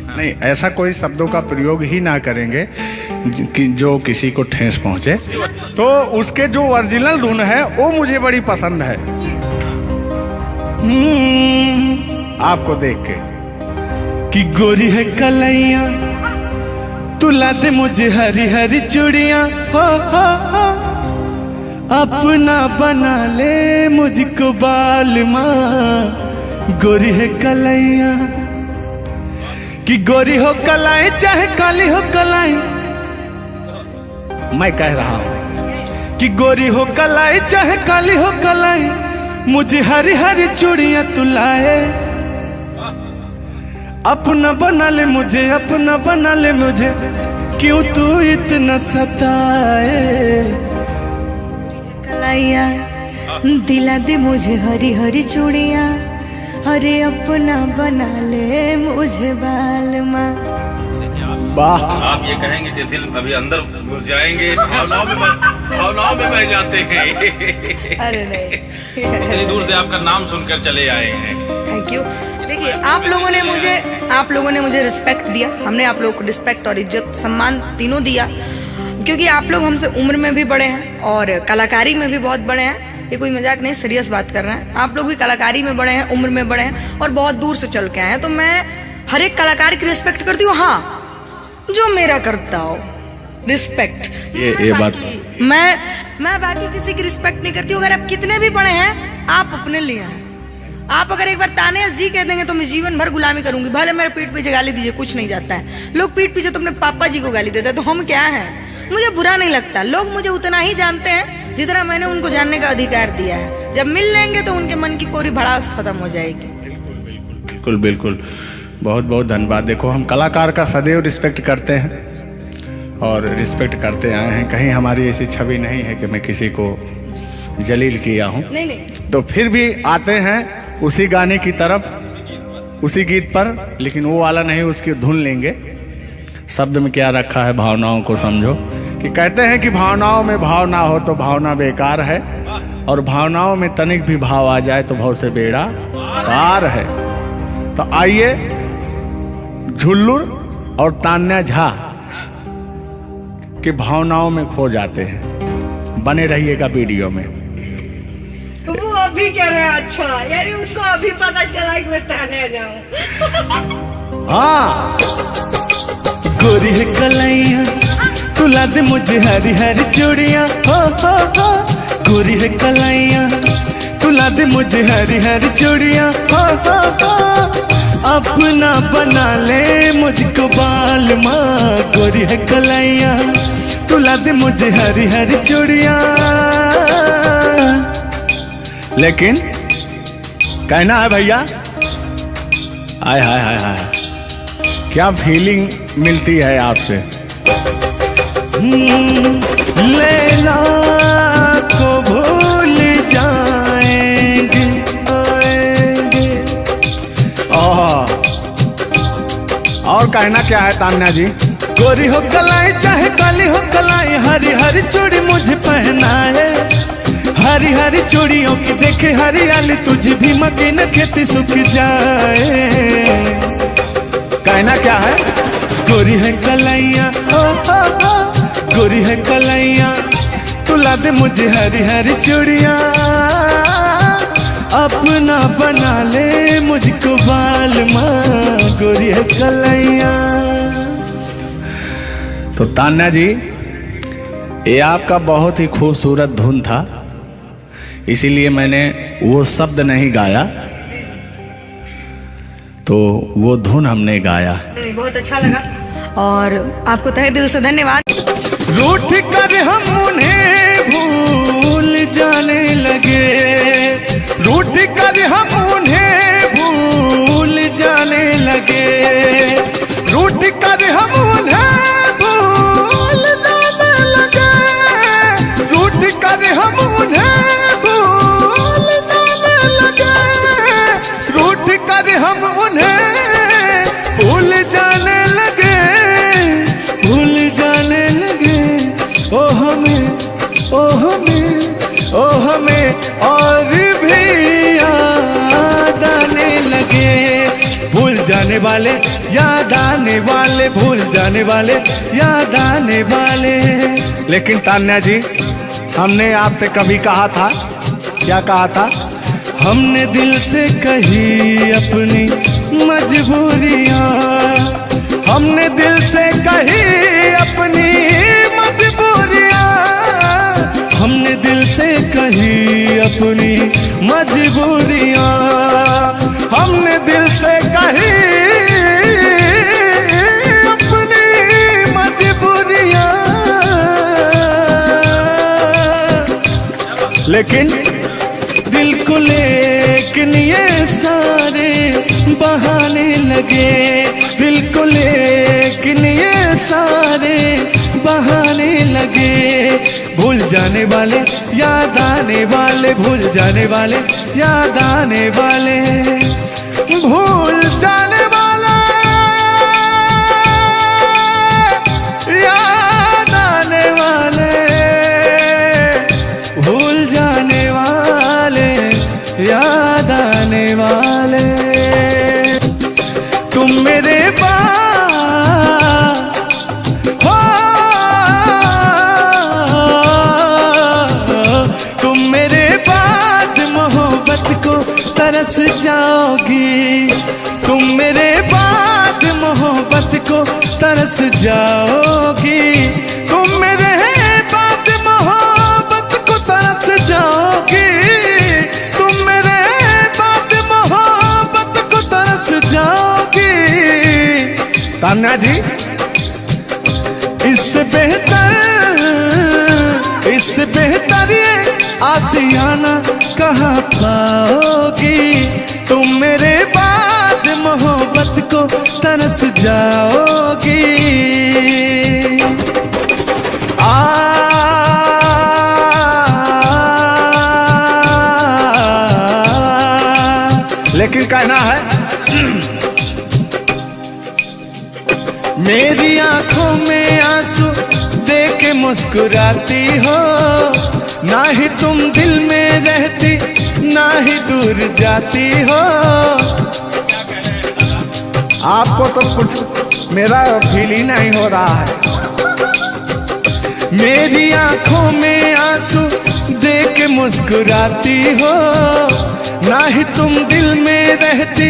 नहीं, ऐसा कोई शब्दों का प्रयोग ही ना करेंगे कि जो किसी को ठेस पहुंचे। तो उसके जो ओरिजिनल धुन है वो मुझे बड़ी पसंद है। आपको देख के कि गोरी है कलैया तुला दे मुझे हरी हरी चूड़ियां हो अपना बना ले मुझको बाल माँ गोरी है कलैया कि गोरी हो कलाई चाहे काली हो कलाई मैं कह रहा हूं कि गोरी हो कलाई चाहे काली हो कलाई मुझे हरी हरी चूड़ियां तुलाए अपना बना ले मुझे अपना बना ले मुझे क्यों तू इतना सताए कलाइया दिला दे मुझे हरी हरी चूड़ियां अरे अपना बना ले मुझे बाल माँ। वाह आप ये कहेंगे कि दिल अभी अंदर घुस जाएंगे, भावनाओं में बह जाते हैं। अरे नहीं इतनी दूर से आपका नाम सुनकर चले आए हैं। Thank you. देखिए आप लोगों ने मुझे रिस्पेक्ट दिया, हमने आप लोगों को रिस्पेक्ट और इज्जत सम्मान तीनों दिया, क्योंकि आप लोग हमसे उम्र में भी बड़े हैं और कलाकारी में भी बहुत बड़े हैं। ये कोई मजाक नहीं, सीरियस बात कर रहे हैं। आप लोग भी कलाकारी में बड़े हैं, उम्र में बड़े हैं और बहुत दूर से चल के आए हैं, तो मैं हर एक कलाकार की रिस्पेक्ट करती हूँ। हाँ, जो मेरा करता हो रिस्पेक्ट, ये बात मैं बाकी किसी की रिस्पेक्ट नहीं करती हूँ। अगर आप कितने भी बड़े हैं, आप अपने लिए हैं। आप अगर एक बार ताने जी कह देंगे तो मैं जीवन भर गुलामी करूंगी, भले मेरे पीठ पीछे गाली दीजिए, कुछ नहीं जाता है। लोग पीठ पीछे तो अपने पापा जी को गाली देते हैं, तो हम क्या हैं? मुझे बुरा नहीं लगता। लोग मुझे उतना ही जानते हैं जितना मैंने उनको जानने का अधिकार दिया है। जब मिल लेंगे तो उनके मन की पूरी भड़ास खत्म हो जाएगी। बिल्कुल बिल्कुल, बहुत बहुत धन्यवाद। देखो हम कलाकार का सदैव रिस्पेक्ट करते हैं और रिस्पेक्ट करते आए हैं। कहीं हमारी ऐसी छवि नहीं है कि मैं किसी को जलील किया हूँ। नहीं तो फिर भी आते हैं उसी गाने की तरफ, उसी गीत पर, लेकिन वो वाला नहीं, उसकी धुन लेंगे। शब्द में क्या रखा है, भावनाओं को समझो। कि कहते हैं कि भावनाओं में भाव ना हो तो भावना बेकार है, और भावनाओं में तनिक भी भाव आ जाए तो भाव से बेड़ा पार है। तो आइए झुल्लुर और तान्या झा की भावनाओं में खो जाते हैं। बने रहिएगा वीडियो में। वो अभी कह रहे हैं, अच्छा यानी उनको अभी पता चला कि मैं ताने जाऊं। हाँ, गोरी है कलैया तुला दे मुझे हरी हरी चूड़ियां हो गोरी है कलैया तुला दे मुझे हरी हरी चूड़ियां हो अपना बना ले मुझको बाल माँ गोरी है कलैया तुला दे मुझे हरी हरी चूड़ियां। लेकिन कहना है भैया, हाय हाय हाय हाय, क्या फीलिंग मिलती है आपसे। लैला को भूल जाएंगे आएंगे। और कहना क्या है तान्या जी। गोरी हो कलाई चाहे काली हो कलाई हरी हरी चूड़ी मुझे पहनाए हरी हरी चूड़ियों की देखे हरियाली तुझे भी मकीन खेती सूख जाए। कहना क्या है। गोरी है कलैया गोरी है कलैया तुला दे मुझे हरी हरी चूड़ियां अपना बना ले मुझको बाल माँ गोरी है कलैया। तो तान्या जी, ये आपका बहुत ही खूबसूरत धुन था, इसीलिए मैंने वो शब्द नहीं गाया, तो वो धुन हमने गाया। बहुत अच्छा लगा और आपको तहे दिल से धन्यवाद। रूठ कर हम उन्हें भूल जाने लगे रूठ कर हम उन्हें भूल जाने लगे रूठ कर हम उन्हें भूल जाने लगे रूठ कर हम उन्हें भूल जाने लगे रूठ कर हम उन्हें भूल जाने लगे भूल जाने लगे ओ हमें ओ हमें ओ हमें और भी याद आने लगे भूल जाने वाले याद आने वाले भूल जाने वाले याद आने वाले। लेकिन तान्या जी, हमने आपसे कभी कहा था, क्या कहा था, हमने दिल से कही अपनी मजबूरियां, हमने दिल से कही अपनी मजबूरियां, हमने दिल से कही अपनी मजबूरियां, हमने दिल से कही अपनी मजबूरियां। लेकिन दिल को लेकिन ये सारे बहाने लगे, दिल को लेकिन ये सारे बहाने लगे। भूल जाने वाले याद आने वाले, भूल जाने वाले याद आने वाले, भूल जाने वाले याद आने वाले, भूल जाने वाले याद आने वाले। तुम मेरे पास हो, तुम मेरे बाद मोहब्बत को तरस जाओगी, तुम मेरे बाद मोहब्बत को तरस जाओगी, तुम मेरे बाद मोहब्बत को तरस जाओगी, तुम मेरे बाद मोहब्बत को तरस जाओगी। तान्या जी, इससे बेहतर ये आशियाना कहाँ पाओगी, तुम मेरे बाद मोहब्बत को तरस जाओगी। लेकिन कहना है मेरी आंखों में आंसू दे के मुस्कुराती हो, ना ही तुम दिल में रहती ना ही दूर जाती हो। आपको तो कुछ मेरा फील ही नहीं हो रहा है। मेरी आंखों में आंसू दे के मुस्कुराती हो, ना ही तुम दिल में रहती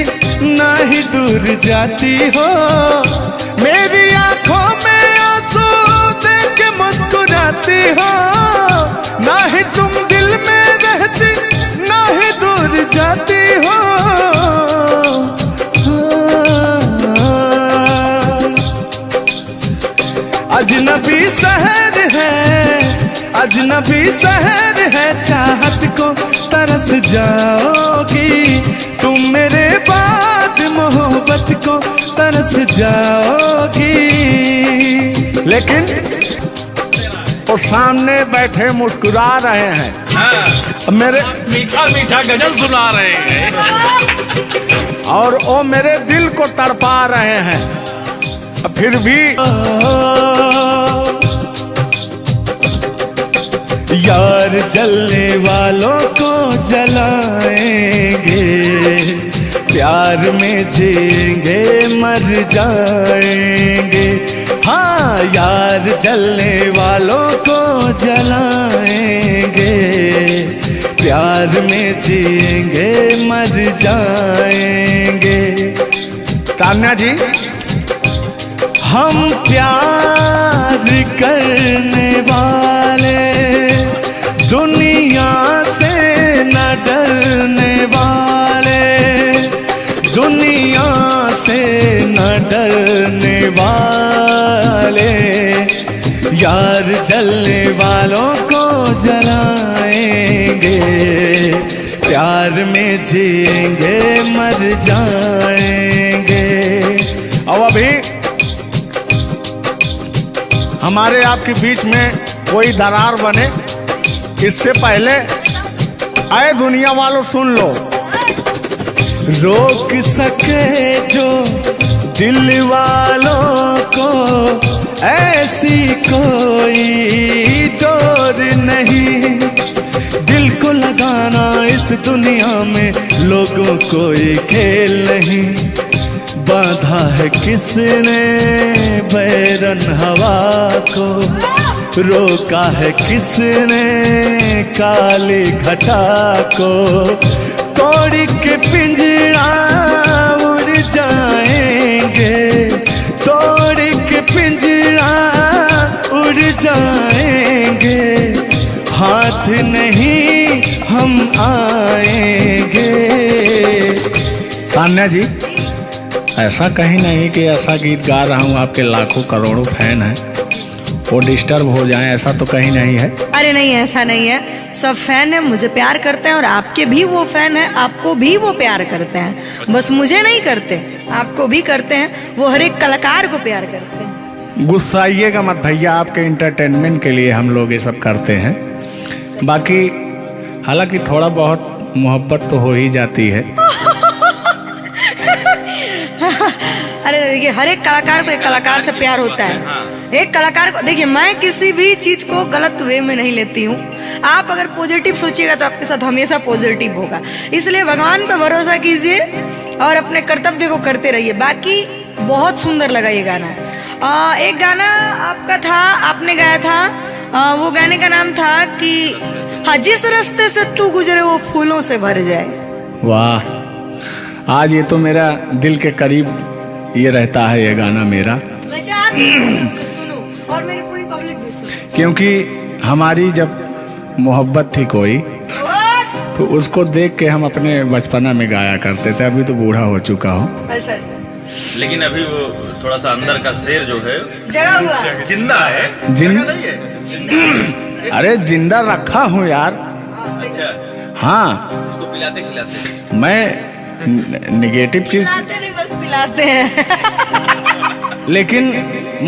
ना ही दूर जाती हो। मेरी आंखों में आंसू दे के मुस्कुराती हो, ना ही तुम दिल में रहती ना ही दूर जाती हो। अजनबी शहर है, अजनबी शहर है, चाहत को तरस जाओगी, तुम मेरे बाद मोहब्बत को तरस जाओगी। लेकिन वो सामने बैठे मुस्कुरा रहे हैं, हाँ, मेरे मीठा मीठा गजल सुना रहे हैं और वो मेरे दिल को तड़पा रहे हैं। फिर भी यार जलने वालों को जलाएंगे, प्यार में जिएंगे मर जाएंगे। हाँ, यार जलने वालों को जलाएंगे, प्यार में जिएंगे मर जाएंगे। तान्या जी, हम प्यार करने वाले दुनिया से न डरने वाले, दुनिया से न डरने वाले, यार जलने वालों को जलाएंगे, प्यार में जिएंगे मर जाएंगे। और अभी हमारे आपके बीच में कोई दरार बने इससे पहले आए दुनिया वालों सुन लो। रोक सके जो दिल वालों को ऐसी कोई डोर नहीं, दिल को लगाना इस दुनिया में लोगों कोई खेल नहीं। बांधा है किसने बैरन हवा को, रोका है किसने काली घटा को, तो तोड़ के पिंजरा उड़ जाएंगे, तोड़ के पिंजरा उड़ जाएंगे, हाथ नहीं हम आएंगे। तान्या जी, ऐसा कहीं नहीं कि ऐसा गीत गा रहा हूँ आपके लाखों करोड़ों फैन हैं वो डिस्टर्ब हो जाएं, ऐसा तो कहीं नहीं है। अरे नहीं, ऐसा नहीं है। सब फैन है, मुझे प्यार करते हैं और आपके भी वो फैन है, आपको भी वो प्यार करते हैं। बस मुझे नहीं करते, आपको भी करते हैं। वो हर एक कलाकार को प्यार करते हैं। गुस्साइएगा मत भैया, आपके इंटरटेनमेंट के लिए हम लोग ये सब करते हैं। बाकी हालांकि थोड़ा बहुत मोहब्बत तो हो ही जाती है। अरे देखिए, हर एक कलाकार को एक कलाकार से प्यार होता है। एक कलाकार को देखिए, मैं किसी भी चीज को गलत वे में नहीं लेती हूँ। आप अगर पॉजिटिव सोचिएगा तो आपके साथ हमेशा पॉजिटिव होगा। इसलिए भगवान पे भरोसा कीजिए और अपने कर्तव्य को करते रहिए। बाकी बहुत सुंदर लगा ये गाना। एक गाना आपका था, आपने गाया था, वो गाने का नाम था कि हाँ, जिस रास्ते से तू गुजरे वो फूलों से भर जाए। वाह, आज ये तो मेरा दिल के करीब ये रहता है ये गाना मेरा, मैं चाहती हूँ उसे सुनो और मेरी पूरी पब्लिक भी सुने। क्योंकि हमारी जब मोहब्बत थी कोई तो उसको देख के हम अपने बचपना में गाया करते थे। अभी तो बूढ़ा हो चुका हूँ। अच्छा अच्छा, लेकिन अभी वो थोड़ा सा अंदर का शेर जो है जगह हुआ जिंदा है। जिंदा नहीं है जिंदा। अरे जिंदा रखा हूँ यार। अच्छा, हाँ, उसको पिलाते खिलाते। मैं निगेटिव चीज, पिलाते नहीं, बस पिलाते हैं। लेकिन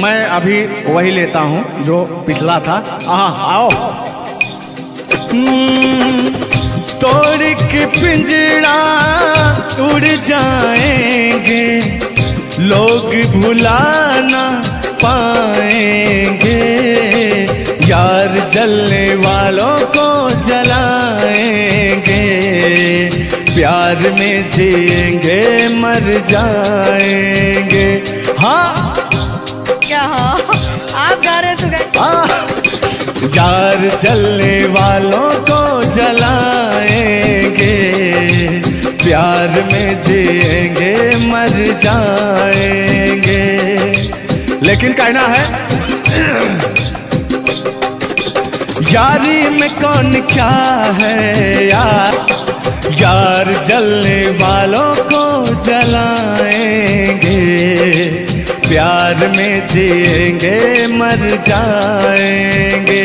मैं अभी वही लेता हूँ जो पिछला था। आओ। तोड़ के पिंजरा उड़ जाएंगे, लोग भुला ना पाएंगे, यार जलने वालों को जलाएंगे, प्यार में जिएंगे मर जाएंगे। हाँ क्या? हाँ, आप गा रहे तो गाइए। यार जलने वालों को जलाएंगे, प्यार में जिएंगे मर जाएंगे। लेकिन कहना है यारी में कौन क्या है यार, यार जलने वालों को जलाएंगे, प्यार में जिएंगे मर जाएंगे।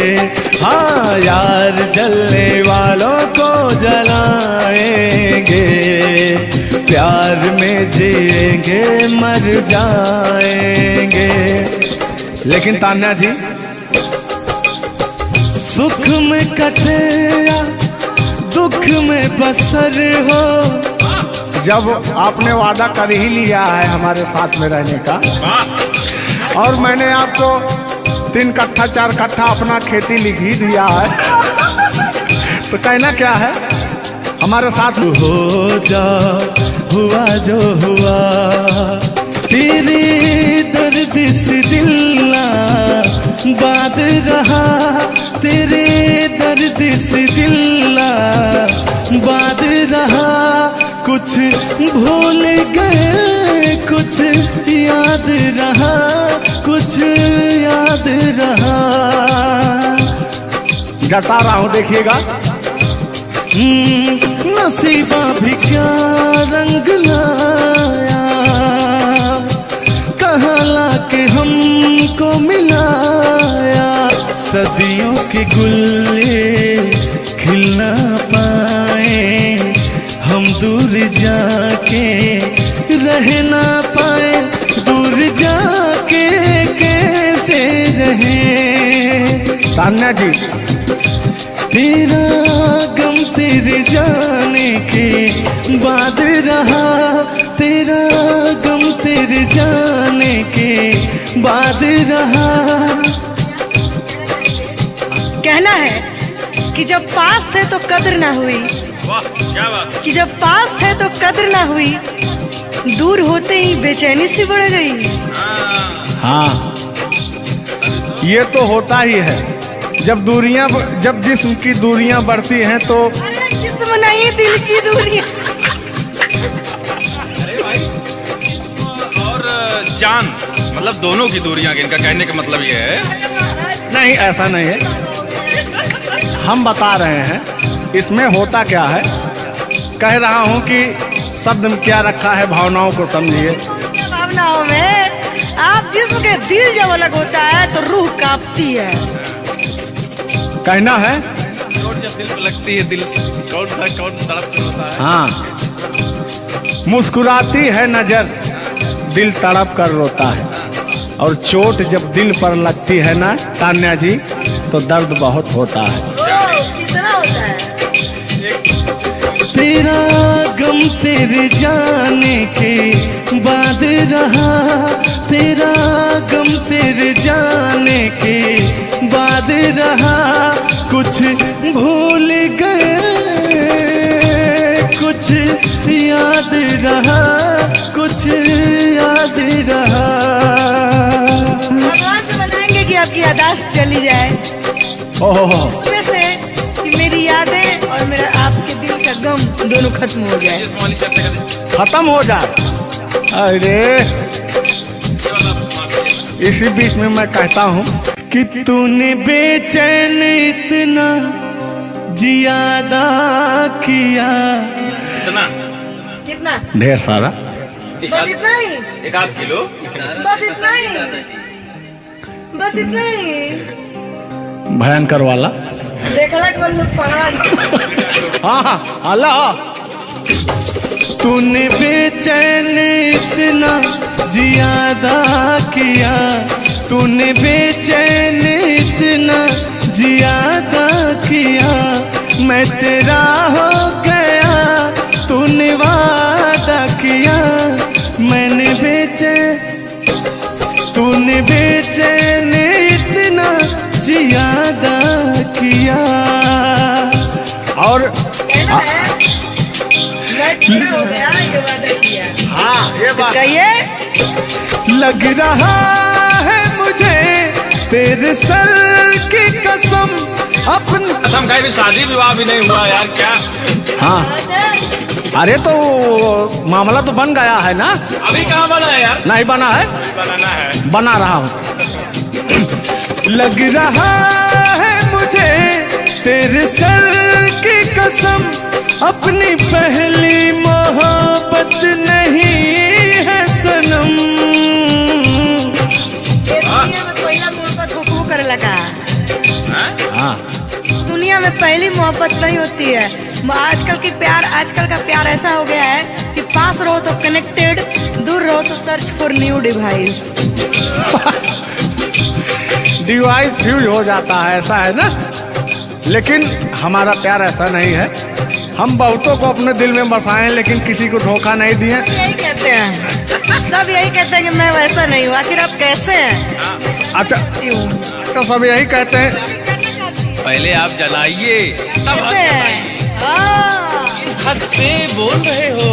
हाँ, यार जलने वालों को जलाएंगे, प्यार में जिएंगे मर जाएंगे। लेकिन तान्या जी, सुख में कटे या दुख में बसर हो, जब आपने वादा कर ही लिया है हमारे साथ में रहने का और मैंने आपको 3 कट्ठा 4 कट्ठा अपना खेती लिख ही दिया है तो कहना क्या है, हमारे साथ हो जा, हुआ जो हुआ, तेरे दर्द से दिल ना बात रहा, तेरे दर्द से दिल ना बात रहा, कुछ भूल गए कुछ याद रहा, कुछ याद रहा। जता रहा हूँ, देखिएगा। नसीबा भी क्या रंग लाया, कहाँ लाके हमको मिलाया, सदियों के गुल्ले खिल ना पाए, हम दूर जाके रह ना पाए, दूर जाके कैसे रहे। तान्या जी, तेरा गम तेरे जाने के बाद रहा, तेरा गम तेरे जाने के बाद रहा। कहना है कि जब पास थे तो कद्र ना हुई, वाह क्या बात। कि जब पास थे तो कद्र ना हुई, दूर होते ही बेचैनी सी बढ़ गई। हाँ, ये तो होता ही है। जब जिस्म की दूरियां बढ़ती हैं तो अरे जिस्म नहीं, दिल की दूरियां। जान, मतलब दोनों की दूरियां, इनका कहने का मतलब ये है। नहीं, ऐसा नहीं है, हम बता रहे हैं इसमें होता क्या है। कह रहा हूं कि शब्द में क्या रखा है, भावनाओं को समझिए। भावनाओं में आप जिस्म के दिल जब अलग होता है तो रूह कांपती है। कहना है चोट जब दिल पे लगती है, दिल कौन तड़प कर होता है। हाँ, मुस्कुराती है नजर, दिल तड़प कर रोता है। और चोट जब दिल पर लगती है ना तान्या जी, तो दर्द बहुत होता है। कितना होता है? तेरा गम तेरे जाने के बाद रहा, तेरा गम तेरे जाने के बाद रहा। कुछ भूल गए, कुछ याद रहा, कुछ याद रहा। भगवान से बनाएंगे कि आपकी यादाश्त चली जाए, ओह, उसमें से कि मेरी यादें और मेरा आपके दिल का गम दोनों खत्म हो जाए। खत्म हो जाए। अरे इसी बीच में मैं कहता हूँ कि तूने बेचैन इतना जियादा किया। इतना कितना? ढेर सारा। बस इतना ही? एक आध किलो। बस इतना ही? बस इतना ही? भयंकर वाला। देखला के बाद लोग पढ़ा। हाँ हाँ, अल्लाह। तूने बेचैन इतना जियादा किया, तूने बेचैन इतना जियादा किया। मैं तेरा हो गया, तूने वादा किया। मैंने तूने बेचैन इतना जियादा किया। और कहना है मैं तेरा हो गया, ये वादा किया। हाँ, ये बात कहिए। लग रहा है मुझे तेरे सर की कसम, अपनी कसम खाई भी शादी विवाह भी नहीं हुआ यार, क्या? हाँ। अरे तो मामला तो बन गया है ना? अभी कहाँ बना है यार? नहीं बना है, बनाना है। बना रहा हूँ। लग रहा है मुझे तेरे सर की कसम, अपनी पहली मोहब्बत नहीं है सनम। दुनिया में पहला मोहब्बत हुकू करे लगा। हाँ, दुनिया में पहली मोहब्बत नहीं होती है। आजकल का प्यार ऐसा हो गया है कि पास रहो तो कनेक्टेड, दूर रहो तो search for new device. Device fuse हो जाता है, ऐसा है ना। लेकिन हमारा प्यार ऐसा नहीं है। हम बहुतों को अपने दिल में बसाए, लेकिन किसी को धोखा नहीं दिए। यही कहते हैं, सब यही कहते हैं कि मैं वैसा नहीं हूँ। आखिर आप कैसे हैं? अच्छा, तो सब यही कहते हैं। पहले आप जलाइए तब हम कैसे हैं? जलाएंगे। हाँ। किस हक से बोल रहे हो?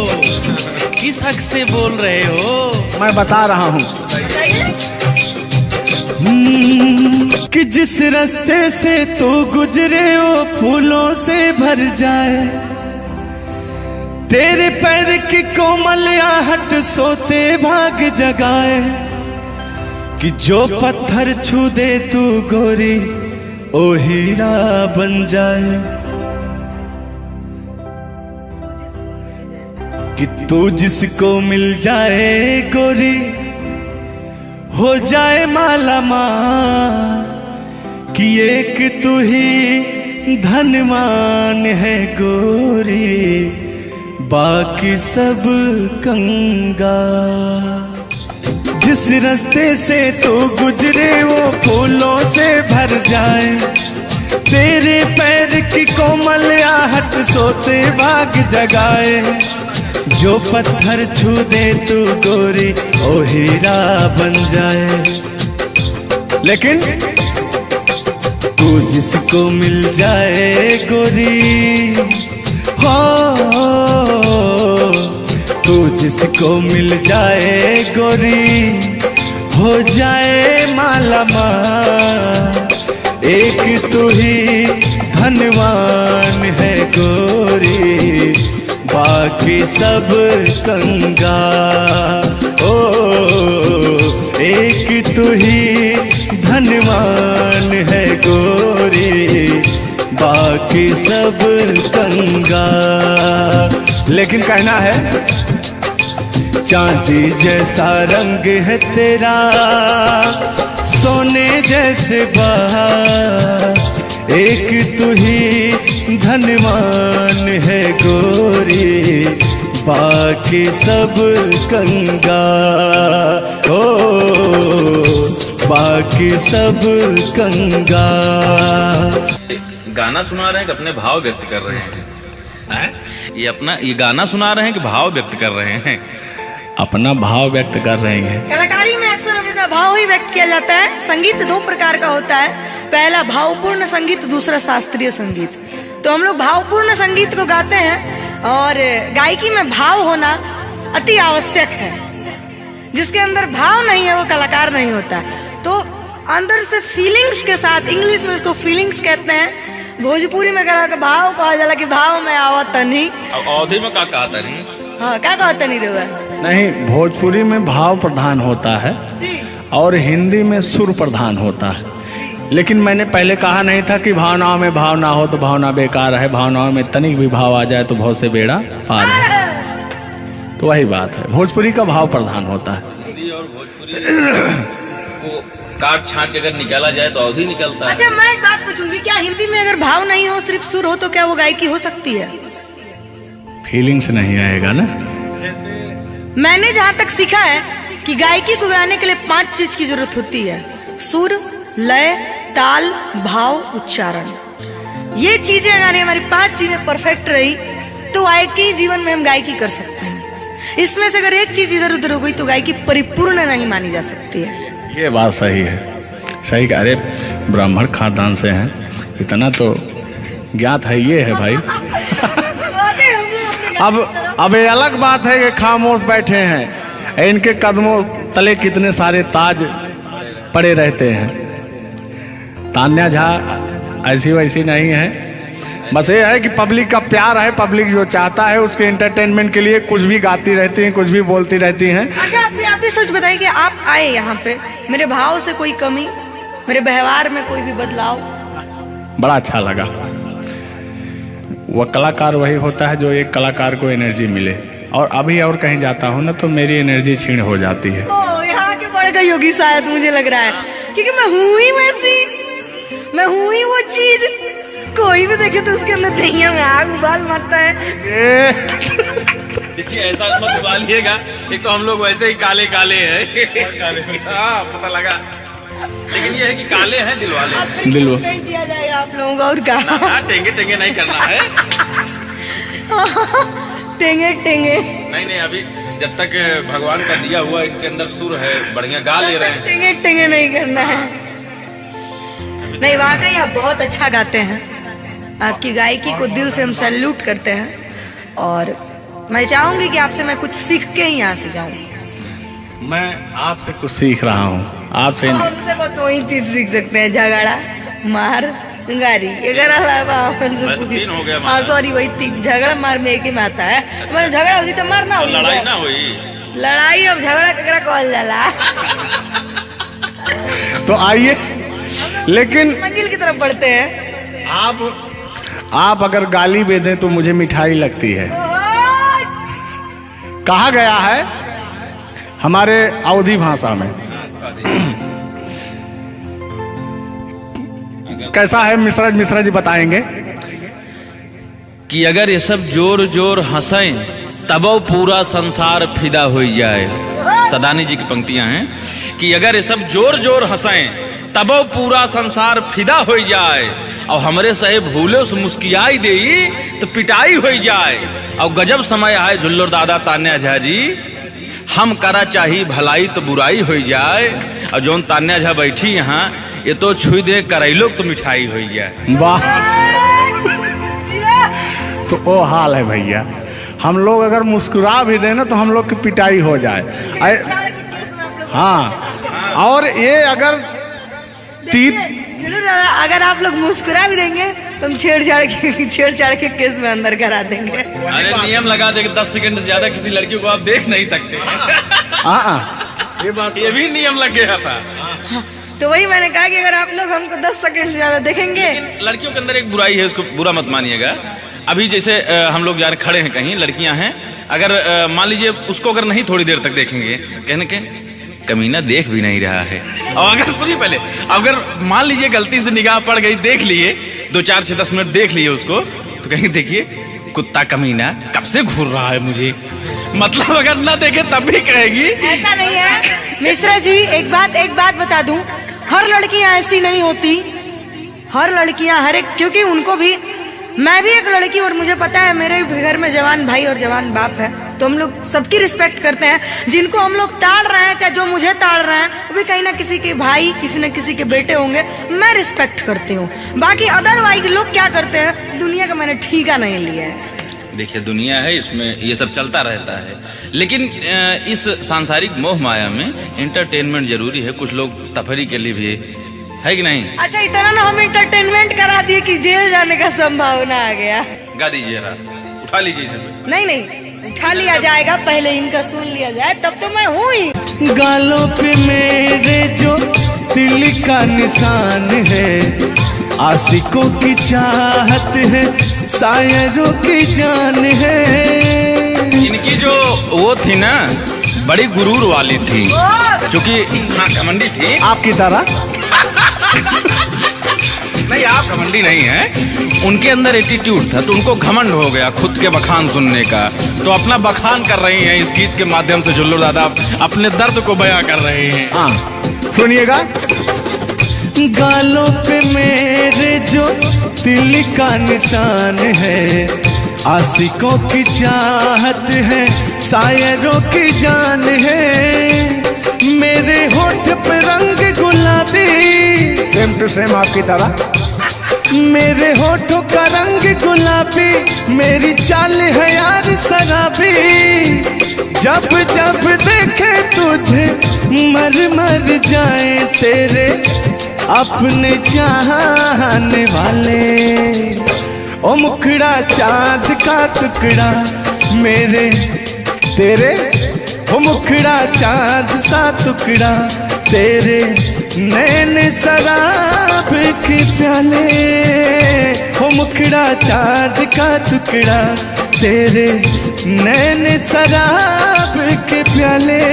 किस हक से बोल रहे हो? मैं बता रहा हूँ। कि जिस रास्ते से तू गुजरे वो फूलों से भर जाए, तेरे पैर की कोमल आहट सोते भाग जगाए। कि जो पत्थर छू दे तू गोरी ओ हीरा बन जाए। कि तू जिसको मिल जाए गोरी हो जाए माला माल। कि एक तू ही धनवान है गोरी, बाकी सब कंगाल। जिस रास्ते से तू गुजरे वो फूलों से भर जाए, तेरे पैर की कोमल आहट सोते भाग जगाए। जो पत्थर छू दे तू गोरी ओ हीरा बन जाए। लेकिन तू जिसको मिल जाए गोरी हो, तू जिसको मिल जाए गोरी हो जाए माला माल। एक तू ही धनवान है गोरी, बाकी सब कंगाल। ओ एक तू ही धनवान है गोरी, बाकी सब कंगाल। लेकिन कहना है चांदी जैसा रंग है तेरा, सोने जैसे बहार, एक तू ही धनवान है गोरी, बाकी सब कंगाल। ओ बाकी सब कंगाल। गाना सुना रहे हैं कि अपने भाव व्यक्त कर रहे हैं? ये गाना सुना रहे हैं कि भाव व्यक्त कर रहे हैं? अपना भाव व्यक्त कर रहे हैं। कलाकारी में अक्सर हमेशा भाव ही व्यक्त किया जाता है। संगीत दो प्रकार का होता है, पहला भावपूर्ण संगीत, दूसरा शास्त्रीय संगीत। तो हम लोग भावपूर्ण संगीत को गाते हैं और गायकी में भाव होना अति आवश्यक है। जिसके अंदर भाव नहीं है वो कलाकार नहीं होता। तो अंदर से फीलिंग्स के साथ, इंग्लिश में इसको फीलिंग्स कहते हैं, भोजपुरी में कहा भाव कहा जाला कि भाव में आवत नहीं। अवधि में क्या कहा था नहीं? हाँ क्या कहता नहीं रहा नहीं, भोजपुरी में भाव प्रधान होता है जी, और हिंदी में सुर प्रधान होता है। लेकिन मैंने पहले कहा नहीं था कि भावनाओं में भाव ना हो तो भावना बेकार है, भावनाओं में तनिक भी भाव आ जाए तो बहुत से बेड़ा पार है। तो वही बात है, भोजपुरी का भाव प्रधान होता है। हिंदी और भोजपुरी को काट छाट के अगर निकाला जाए तो अवधि निकलता है। अच्छा मैं एक बात पूछूंगी, क्या हिंदी में अगर भाव नहीं हो सिर्फ सुर हो तो क्या वो गायकी हो सकती है? फीलिंग्स नहीं आएगा ना। मैंने जहाँ तक सीखा है कि गायकी को गाने के लिए 5 चीज की जरूरत होती है, सुर, लय, ताल, भाव, उच्चारण। ये चीजें अगर हमारी 5 चीजें परफेक्ट रही तो गायकी जीवन में हम गायकी कर सकते हैं। इसमें से अगर एक चीज इधर उधर हो गई तो गायकी परिपूर्ण नहीं मानी जा सकती है। ये बात सही है, सही कह रहे। ब्राह्मण खानदान से हैं, इतना तो ज्ञात है। ये है भाई। अब ये अलग बात है कि खामोश बैठे हैं, इनके कदमों तले कितने सारे ताज पड़े रहते हैं। तान्या झा ऐसी वैसी नहीं है, बस ये है कि पब्लिक का प्यार है, पब्लिक जो चाहता है उसके एंटरटेनमेंट के लिए कुछ भी गाती रहती हैं, कुछ भी बोलती रहती हैं। अच्छा आप भी सच बताइए कि आप आए यहाँ पे, मेरे भाव से कोई कमी, मेरे व्यवहार में कोई भी बदलाव? बड़ा अच्छा लगा। वह कलाकार वही होता है जो एक कलाकार को एनर्जी मिले, और अभी और कहीं जाता हूँ ना तो मेरी एनर्जी छीण हो जाती है। ओ यहाँ के बढ़ गई होगी शायद, मुझे लग रहा है, क्योंकि मैं हूँ ही वैसी, मैं हूँ ही वो चीज। कोई भी देखे तो उसके अंदर दहिया में आग उबाल मारता है। देखिए ऐसा मत उबालिएगा, एक तो हम लोग वैसे ही काले काले हैं। हाँ पता लगा, लेकिन ये है कि काले हैं दिल वाले। दिल नहीं दिया जाएगा आप लोगों को और क्या? टेंगे टेंगे नहीं करना है। टेंगे टेंगे नहीं अभी जब तक भगवान का दिया हुआ इनके अंदर सुर है, बढ़िया गा ले रहे हैं। टेंगे टेंगे नहीं करना है। नहीं वाकई आप बहुत अच्छा गाते हैं, आपकी गायकी को दिल से हम सैल्यूट करते हैं। और मैं चाहूंगी कि आपसे मैं कुछ सीख के ही यहाँ से जाऊँ। मैं आपसे कुछ सीख रहा हूँ, आपसे हमसे बस वही चीज सीख सकते हैं, झगड़ा, मार, गारी। अगर अलावा हाँ सॉरी वही 3 झगड़ा मार में एक ही में आता है। मैंने झगड़ा होगी तो मारना होगी, लड़ाई ना हुई, लड़ाई अब झगड़ा ककरा कहल जाला। तो आइए, लेकिन मंजिल की तरफ बढ़ते हैं। आप अगर गाली दे दें तो मुझे मिठाई लगती है। कहा गया है हमारे अवधी भाषा में, कैसा है मिश्रा जी बताएंगे कि अगर ये सब जोर जोर हंसें तबो पूरा संसार फिदा हो जाए। सदानी जी की पंक्तियां हैं कि अगर ये सब जोर जोर हंसें तबो पूरा संसार फिदा हो जाए, और हमरे सहे भूले उस मुस्कियाई दे तो पिटाई हो जाए। और गजब समय आए झुल्लर दादा तान्या झा जी, हम करा चाही भलाई तो बुराई हो जाए। और जोन तान्या झा बैठी यहाँ, ये तो छुई दे करैलो तो मिठाई हो जाए। वाह, तो वो हाल है भैया। हम लोग अगर मुस्कुरा भी देना तो हम लोग की पिटाई हो जाए। हाँ, और ये अगर अगर आप लोग मुस्कुरा भी देंगे तो हम छेड़छाड़ के केस में अंदर करा देंगे। अरे नियम लगा दे 10 सेकंड से ज्यादा किसी लड़की को आप देख नहीं सकते। ये बात ये भी नियम लग गया था। हाँ, तो वही मैंने कहा कि अगर आप लोग हमको 10 सेकंड से ज्यादा देखेंगे। लड़कियों के अंदर एक बुराई है, उसको बुरा मत मानिएगा। अभी जैसे हम लोग यार खड़े हैं कहीं, लड़कियां हैं, अगर मान लीजिए उसको अगर नहीं थोड़ी देर तक देखेंगे, कहने के कमीना देख भी नहीं रहा है। और अगर सुनिए पहले, अगर मान लीजिए गलती से निगाह पड़ गई, देख लिए 2 4 6 10 मिनट देख लिए उसको, तो कहेंगे देखिए कुत्ता कमीना कब से घूर रहा है मुझे। मतलब अगर ना देखे तब भी कहेगी। ऐसा नहीं है मिश्रा जी, एक बात बता दूं, हर लड़कियां ऐसी नहीं होती। हर लड़कियां हर एक, क्योंकि उनको भी, मैं भी एक लड़की और मुझे पता है मेरे घर में जवान भाई और जवान बाप है, तो हम लोग सबकी रिस्पेक्ट करते हैं। जिनको हम लोग ताड़ रहे हैं, चाहे जो मुझे ताड़ रहे हैं, वो भी कहीं ना किसी के भाई, किसी न किसी के बेटे होंगे, मैं रिस्पेक्ट करती हूँ। बाकी अदरवाइज लोग क्या करते हैं, दुनिया का मैंने ठीका नहीं लिया है। देखिए दुनिया है, इसमें ये सब चलता रहता है, लेकिन इस सांसारिक मोह माया में एंटरटेनमेंट जरूरी है। कुछ लोग तफरी के लिए भी है कि नहीं। अच्छा, इतना ना हम एंटरटेनमेंट करा दिए कि जेल जाने का संभावना आ गया। गा दीजिए जरा, उठा लीजिए इसे। नहीं, उठा लिया जाएगा, पहले इनका सुन लिया जाए, तब तो मैं हूँ ही। गालों पे मेरे जो दिल का निशान है, आशिकों की चाहत है, शायरों की जान है। इनकी जो वो थी ना, बड़ी गुरूर वाली थी, क्योंकि हाँ घमंडी थी आपकी तरह। नहीं, आप घमंडी नहीं है, उनके अंदर एटीट्यूड था, तो उनको घमंड हो गया खुद के बखान सुनने का। तो अपना बखान कर रही हैं इस गीत के माध्यम से। जुल्लू दादा अपने दर्द को बयां कर रहे हैं। हाँ सुनिएगा। गालों पे मेरे जो दिल का निशान है, आशिकों की चाहत है, शायरों की जान है। मेरे होठ पे रंग गुलाबी, सेम टू सेम आपकी तरह। मेरे होठों का रंग गुलाबी, मेरी चाल है यार शराबी। जब जब देखे तुझे मर मर जाए तेरे अपने चाहने वाले। ओ मुखड़ा चांद का टुकड़ा मेरे तेरे, ओ मुखड़ा चांद सा टुकड़ा तेरे, नैन शराब के प्याले। ओ मुखड़ा चांद का टुकड़ा तेरे, नैन शराब के प्याले।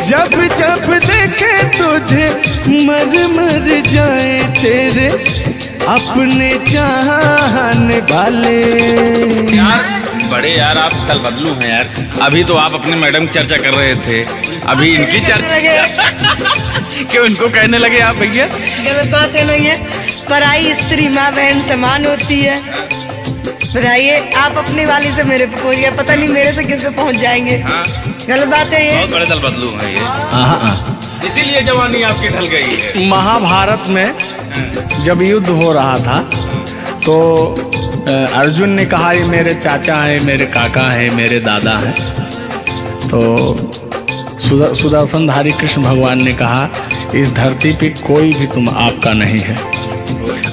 जब जब देखे तुझे मर मर जाए तेरे अपने चाहने वाले। यार बड़े यार आप कल बदलू हैं यार। अभी तो आप अपने मैडम की चर्चा कर रहे थे, अभी इनकी चर्चा क्यों इनको कहने लगे आप भैया? गलत बात है ना ये। पराई स्त्री माँ बहन समान होती है। बताइए, आप अपनी वाली से मेरे पे पहुंच गए, पता नहीं मेरे से किस पे पहुंच जाएंगे। हाँ। गलत बात है ये। बहुत बड़े दल बदलू हैं ये, इसीलिए जवानी आपकी ढल गई है। महाभारत में जब युद्ध हो रहा था तो अर्जुन ने कहा ये मेरे चाचा हैं, मेरे काका हैं, मेरे दादा हैं। तो सुदर्शनधारी कृष्ण भगवान ने कहा इस धरती पे कोई भी तुम आपका नहीं है,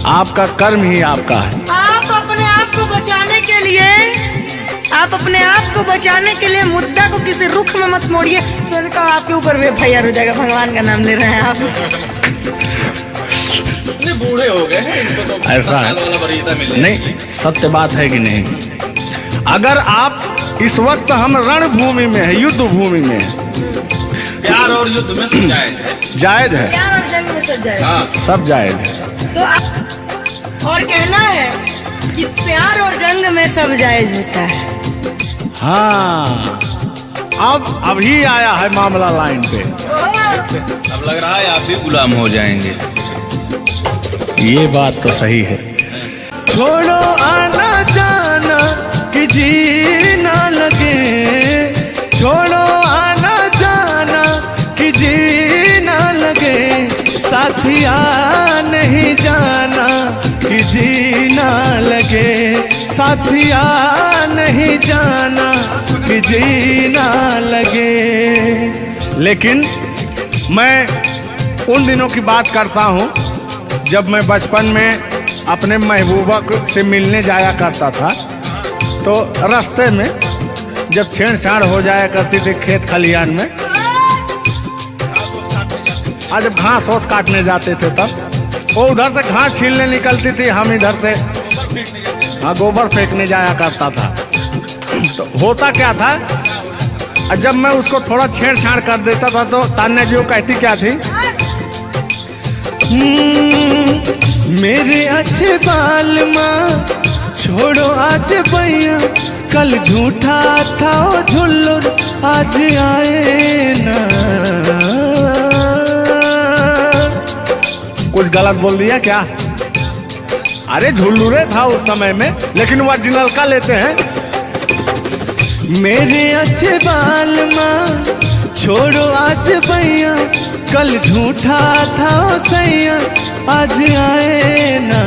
आपका कर्म ही आपका है। आप अपने आप को बचाने के लिए, आप अपने आप को बचाने के लिए मुद्दा को किसी रुख में मत मोड़िए। मैंने कहा आपके ऊपर भी FIR हो जाएगा, भगवान का नाम ले रहे हैं आप। बूढ़े हो गए हैं, इनको तो ऐसा है नहीं, सत्य बात है कि नहीं? अगर आप इस वक्त हम रणभूमि में है, युद्ध भूमि में है, प्यार और युद्ध में सब जायज है। जायज है, प्यार और जंग में सब जायज। हाँ। सब जायज है। तो और कहना है कि प्यार और जंग में सब जायज होता है। हाँ, अब अभी आया है मामला लाइन पे। अब लग रहा है आप भी गुलाम हो जाएंगे। ये बात तो सही है। छोड़ो आना जाना कि जीना लगे, छोड़ो आना जाना कि जीना लगे, साथिया नहीं जाना कि जीना लगे, साथिया नहीं जाना कि जीना लगे। लेकिन मैं उन दिनों की बात करता हूँ जब मैं बचपन में अपने महबूबा से मिलने जाया करता था। तो रास्ते में जब छेड़छाड़ हो जाया करती थी खेत खलियान में, आज जब घास ओस काटने जाते थे तब वो उधर से घास छीलने निकलती थी, हम इधर से हाँ गोबर फेंकने जाया करता था। तो होता क्या था, जब मैं उसको थोड़ा छेड़छाड़ कर देता था तो तान्या जी वो कहती क्या थी, मेरे अच्छे बाल माँ छोड़ो आज भैया, कल झूठा था वो झुल्लुर आज आए ना। कुछ गलत बोल दिया क्या? अरे झुल्लुरे था उस समय में, लेकिन ओरिजिनल का लेते हैं। मेरे अच्छे बाल माँ छोड़ो आज भैया, कल झूठा था वो सैया आज आए ना।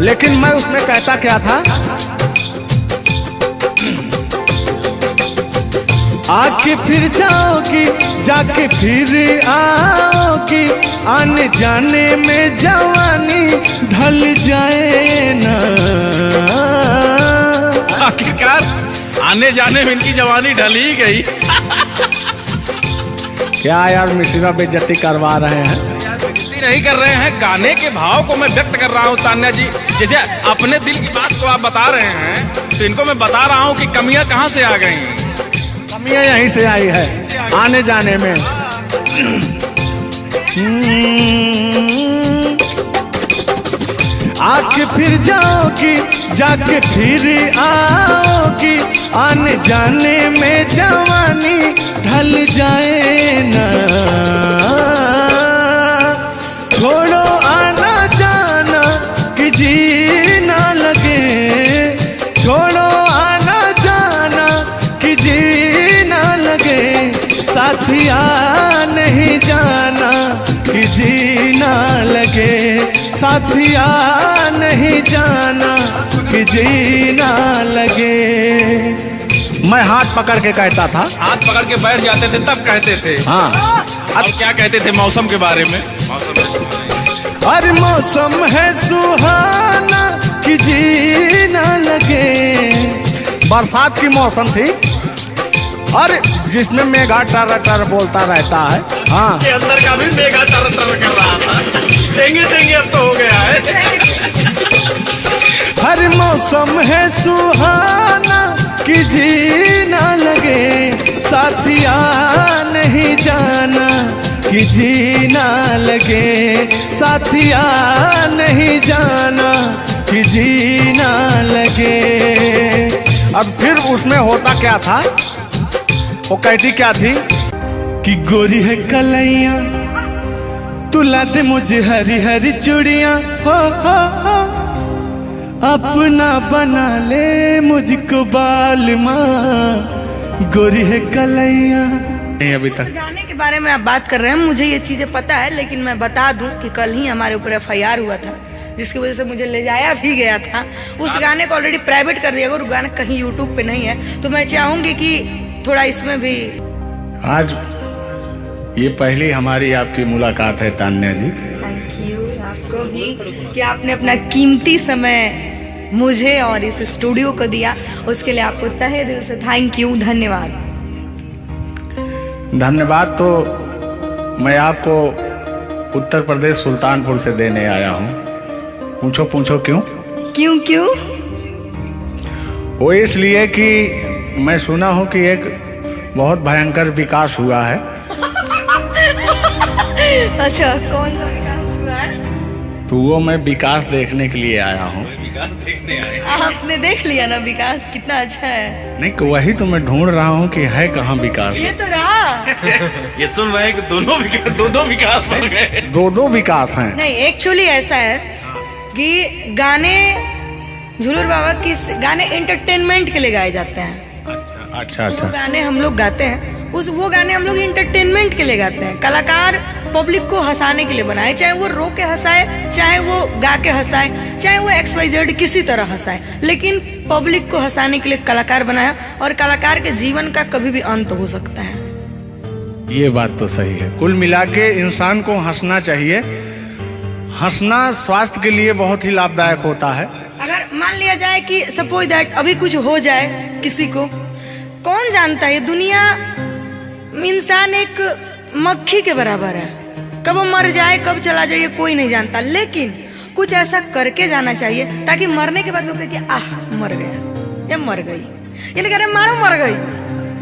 लेकिन मैं उसमें कहता क्या था, आके फिर जाओगी जाके फिर आओगी, आने जाने में जवानी ढल जाए ना। आखिरकार आने जाने में इनकी जवानी ढल ही गई। क्या यार मिश्रा बेइज्जती करवा रहे हैं? बेइज्जती नहीं कर रहे हैं, गाने के भाव को मैं व्यक्त कर रहा हूँ तान्या जी। जैसे अपने दिल की बात को आप बता रहे हैं तो इनको मैं बता रहा हूँ कि कमियां कहाँ से आ गई। कमियां यहीं से आई है आने जाने में। आके फिर जाओगी जाके फिर आओगी, आने जाने में जवानी ढल जाए ना। छोड़ो आना जाना कि जी ना लगे, छोड़ो आना जाना कि जी ना लगे, साथिया नहीं जाना कि जी ना लगे, साथिया नहीं जाना कि जी ना लगे। मैं हाथ पकड़ के कहता था, हाथ पकड़ के बैठ जाते थे तब कहते थे। हाँ अब क्या कहते थे मौसम के बारे में? अरे मौसम है सुहाना कि जी ना लगे। बरसात की मौसम थी, अरे जिसमें मेघा टर टर बोलता रहता है। हाँ के अंदर का भी मेघा तर तर कर रहा था। देंगे देंगे अब तो हो गया है। हर मौसम है सुहाना कि जी ना लगे, साथिया नहीं जाना कि जी ना लगे, साथिया नहीं जाना कि जी ना लगे। अब फिर उसमें होता क्या था, वो कहती क्या थी कि गोरी है कलैया तुला दे मुझे हरी हरी चूड़ियां, हो अपना बना ले मुझको बाल माँ, गोरी है कलैया। नहीं अभी इस तक गाने के बारे में आप बात कर रहे हैं, मुझे ये चीजें पता है, लेकिन मैं बता दूं कि कल ही हमारे ऊपर FIR हुआ था, जिसकी वजह से मुझे ले जाया भी गया था। उस गाने को ऑलरेडी प्राइवेट कर दिया गया और गाना कहीं यूट्यूब पे नहीं है, तो मैं चाहूंगी कि थोड़ा इसमें भी। आज ये पहली हमारी आपकी मुलाकात है तान्या जी। थैंक यू आपको भी कि आपने अपना कीमती समय मुझे और इस स्टूडियो को दिया, उसके लिए आपको तहे दिल से थैंक यू, धन्यवाद। धन्यवाद तो मैं आपको उत्तर प्रदेश सुल्तानपुर से देने आया हूँ। पूछो पूछो क्यों? क्यों क्यों? वो इसलिए कि मैं सुना हूँ कि एक बहुत भयंकर विकास हुआ है। अच्छा, कौन सा विकास हुआ है? तो वो मैं विकास देखने के लिए आया हूँ। विकास देखने आए। आपने देख लिया ना विकास कितना अच्छा है? नहीं कि वही तो मैं ढूंढ रहा हूँ कि है कहाँ विकास। ये तो रहा। ये सुन रहे हैं कि दोनों विकास बन गए। दो विकास हैं। नहीं, एक्चुअली ऐसा है कि गाने झूलूर बाबा की गाने एंटरटेनमेंट के लिए गाए जाते हैं। अच्छा जो गाने हम लोग गाते हैं वो गाने हम लोग इंटरटेनमेंट के लिए गाते हैं। कलाकार पब्लिक को हंसाने के लिए बनाए, चाहे वो रो के हंसाए, चाहे वो गा के हंसाए, चाहे वो XYZ किसी तरह हंसाए, लेकिन पब्लिक को हंसाने के लिए कलाकार बनाया। और कलाकार के जीवन का कभी भी अंत हो सकता है। ये बात तो सही है। कुल मिला के इंसान को हंसना चाहिए। हंसना स्वास्थ्य के लिए बहुत ही लाभदायक होता है। अगर मान लिया लिया जाए कि सपोज दैट अभी कुछ हो जाए किसी को, कौन जानता है ये दुनिया, इंसान एक मक्खी के बराबर है, कब वो मर जाए कब चला जाए ये कोई नहीं जानता, लेकिन कुछ ऐसा करके जाना चाहिए ताकि मरने के बाद लोग कहें आह मर गया या मर गई, ये नहीं कह रहे मारो मर गई,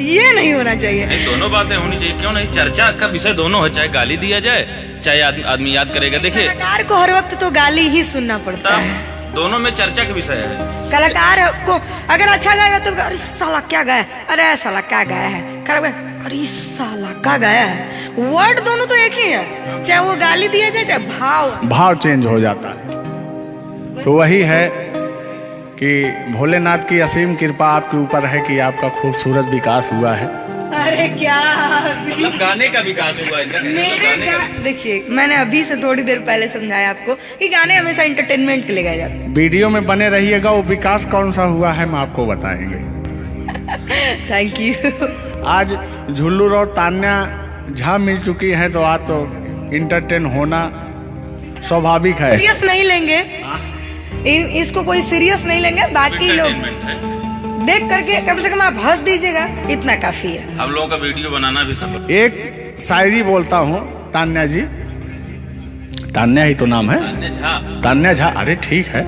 ये नहीं होना चाहिए। नहीं, दोनों बातें होनी चाहिए, क्यों नहीं। चर्चा का विषय दोनों है, चाहे गाली दिया जाए चाहे आदमी याद करेगा। देखिए कलाकार को हर वक्त तो गाली ही सुनना पड़ता है, दोनों में चर्चा का विषय है। कलाकार को अगर अच्छा गाएगा तो अरे साला क्या गाया, अरे साला क्या गाया है, खराब गाया, अरे साला क्या गाया है, वर्ड दोनों तो एक ही है, चाहे वो गाली दिया जाए चाहे भाव चेंज हो जाता है। तो वही है कि भोलेनाथ की असीम कृपा आपके ऊपर है कि आपका खूबसूरत विकास हुआ है। अरे क्या मतलब गाने का विकास हुआ है। देखिए मैंने अभी से थोड़ी देर पहले समझाया आपको कि गाने हमेशा एंटरटेनमेंट के लिए गाए जाते हैं। वीडियो में बने रहिएगा, वो विकास कौन सा हुआ है हम आपको बताएंगे। Thank you. आज झुल्लू और तान्या झा मिल चुकी हैं तो आज तो इंटरटेन होना स्वाभाविक है। सीरियस नहीं लेंगे, इसको कोई सीरियस नहीं लेंगे, बाकी लोग देख करके कम से कम आप हंस दीजिएगा, इतना काफी है। हम लोगों का वीडियो बनाना भी सब। एक शायरी बोलता हूँ तान्या जी, तान्या ही तो नाम है, तान्या झा, अरे ठीक है।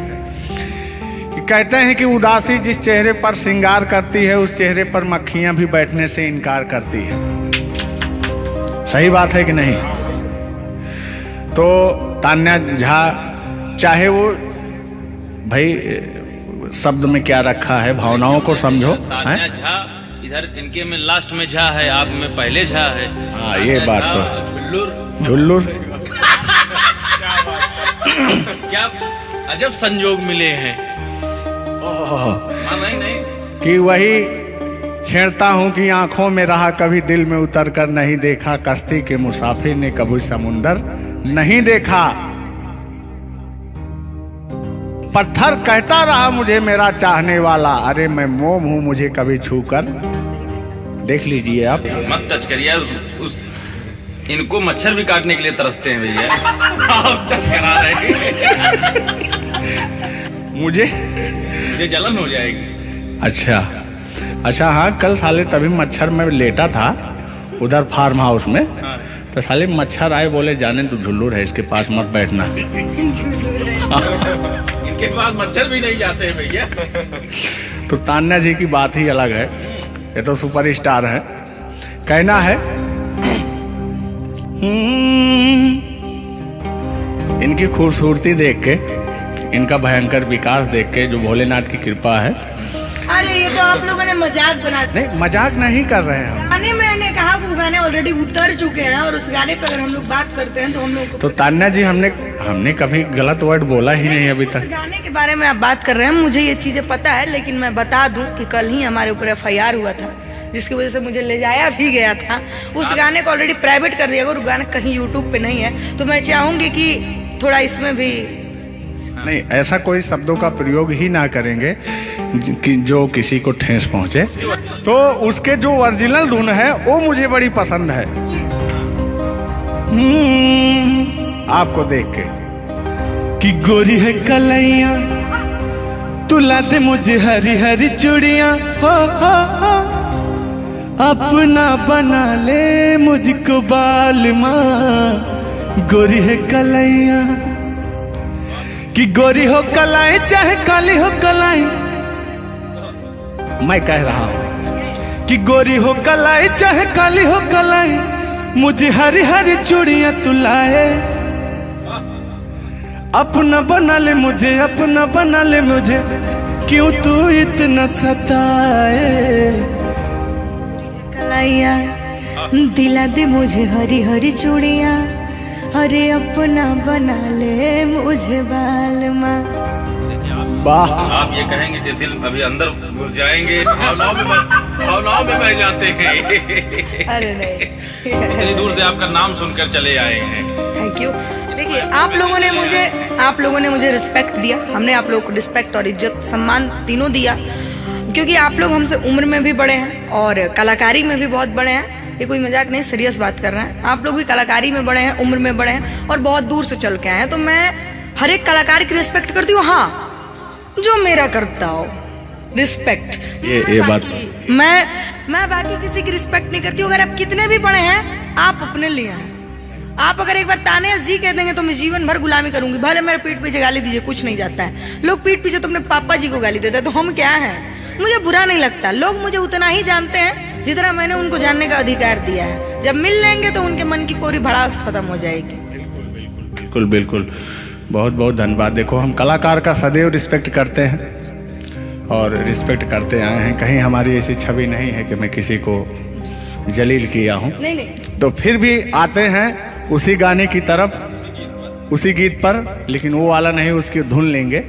कहते हैं कि उदासी जिस चेहरे पर श्रृंगार करती है उस चेहरे पर मक्खियां भी बैठने से इनकार करती है। सही बात है कि नहीं? तो तान्या झा, चाहे वो भाई शब्द में क्या रखा है, भावनाओं को समझो। तान्या झा इधर इनके में लास्ट में झा है, आप में पहले झा है। हाँ ये बात तो झुल्लुर क्या अजब संजोग मिले हैं। नहीं कि वही छेड़ता हूँ कि आंखों में रहा कभी दिल में उतर कर नहीं देखा, कश्ती के मुसाफिर ने कभी समुंदर नहीं देखा। पत्थर कहता रहा मुझे मेरा चाहने वाला, अरे मैं मोम हूँ मुझे कभी छू कर देख लीजिए आप। मत टच करिए उस इनको मच्छर भी काटने के लिए तरसते हैं भैया। आप टच करा रहे हैं। मुझे जलन हो जाएगी। अच्छा हाँ, कल साले तभी मच्छर में लेटा था उधर फार्म हाउस में। हाँ। तो साले मच्छर आए, बोले जाने तू झुल्लूर है, इसके पास मत बैठना। इनके पास मच्छर भी नहीं जाते हैं भैया। तो तान्या जी की बात ही अलग है, ये तो सुपरस्टार है। कहना है इनकी खूबसूरती देख के, इनका भयंकर विकास देख के, जो भोलेनाथ की कृपा है। अरे ये तो आप लोगों ने मजाक बना दिया। नहीं मजाक नहीं कर रहे हैं। गाने मैंने कहा वो गाने ऑलरेडी उतर चुके हैं और उस गाने पे अगर हम लोग बात करते हैं तो हम लोग को तो तान्या जी हमने कभी गलत वर्ड बोला ही नहीं अभी उस तक। गाने के बारे में आप बात कर रहे हैं, मुझे ये चीजें पता है, लेकिन मैं बता दूं कि कल ही हमारे ऊपर FIR हुआ था जिसकी वजह से मुझे ले जाया भी गया था। उस गाने को ऑलरेडी प्राइवेट कर दिया, और गाना कहीं यूट्यूब पे नहीं है। तो मैं चाहूंगी कि थोड़ा इसमें भी नहीं, ऐसा कोई शब्दों का प्रयोग ही ना करेंगे कि जो किसी को ठेस पहुंचे। तो उसके जो ओरिजिनल धुन है वो मुझे बड़ी पसंद है। आपको देख के कि गोरी है कलैया तुला दे मुझे हरी हरी चूड़ियां, हो अपना बना ले मुझको बाल माँ। गोरी है कलैया कि गोरी हो कलाई चाहे काली हो कलाई, मैं कह रहा हूं कि गोरी हो कलाई चाहे काली हो कलाई, मुझे हरी हरी चूड़ियां तुलाए, अपना बना ले मुझे, अपना बना ले मुझे, क्यों तू इतना सताए। कलाइया दिला दे मुझे हरी हरी चूड़ियां, अरे अपना बना ले मुझे बाल माँ। वाह, आप ये कहेंगे कि दिल अभी अंदर घुस जाएंगे, भावनाओं में बह जाते हैं। अरे नहीं, इतनी दूर से आपका नाम सुनकर चले आए हैं। Thank you. देखिए आप लोगों ने मुझे रिस्पेक्ट दिया, हमने आप लोगों को रिस्पेक्ट और इज्जत सम्मान तीनों दिया, क्योंकि आप लोग हमसे उम्र में भी बड़े हैं और कलाकारी में भी बहुत बड़े हैं। ये कोई मजाक नहीं, सीरियस बात कर रहे हैं। आप लोग भी कलाकारी में बड़े हैं, उम्र में बड़े हैं और बहुत दूर से चल के आए हैं। तो मैं हर एक कलाकार की रिस्पेक्ट करती हूँ। हाँ, जो मेरा करता हो। रिस्पेक्ट, ये बात मैं बाकी किसी की रिस्पेक्ट नहीं करती हूँ। अगर आप कितने भी बड़े हैं, आप अपने लिए हैं। आप अगर एक बार ताने जी कह देंगे तो मैं जीवन भर गुलामी करूंगी, भले मेरे पीठ पीछे गाली दीजिए, कुछ नहीं जाता है। लोग पीठ पीछे तो अपने पापा जी को गाली देते हैं, तो हम क्या हैं? मुझे बुरा नहीं लगता। लोग मुझे उतना ही जानते हैं जितना मैंने उनको जानने का अधिकार दिया है। जब मिल लेंगे तो उनके मन की पूरी भड़ास खत्म हो जाएगी। बिल्कुल बिल्कुल, बहुत बहुत धन्यवाद। देखो, हम कलाकार का सदैव रिस्पेक्ट करते हैं और रिस्पेक्ट करते आए हैं। कहीं हमारी ऐसी छवि नहीं है कि मैं किसी को जलील किया हूँ। नहीं। तो फिर भी आते हैं उसी गाने की तरफ, उसी गीत पर, लेकिन वो वाला नहीं, उसकी धुन लेंगे।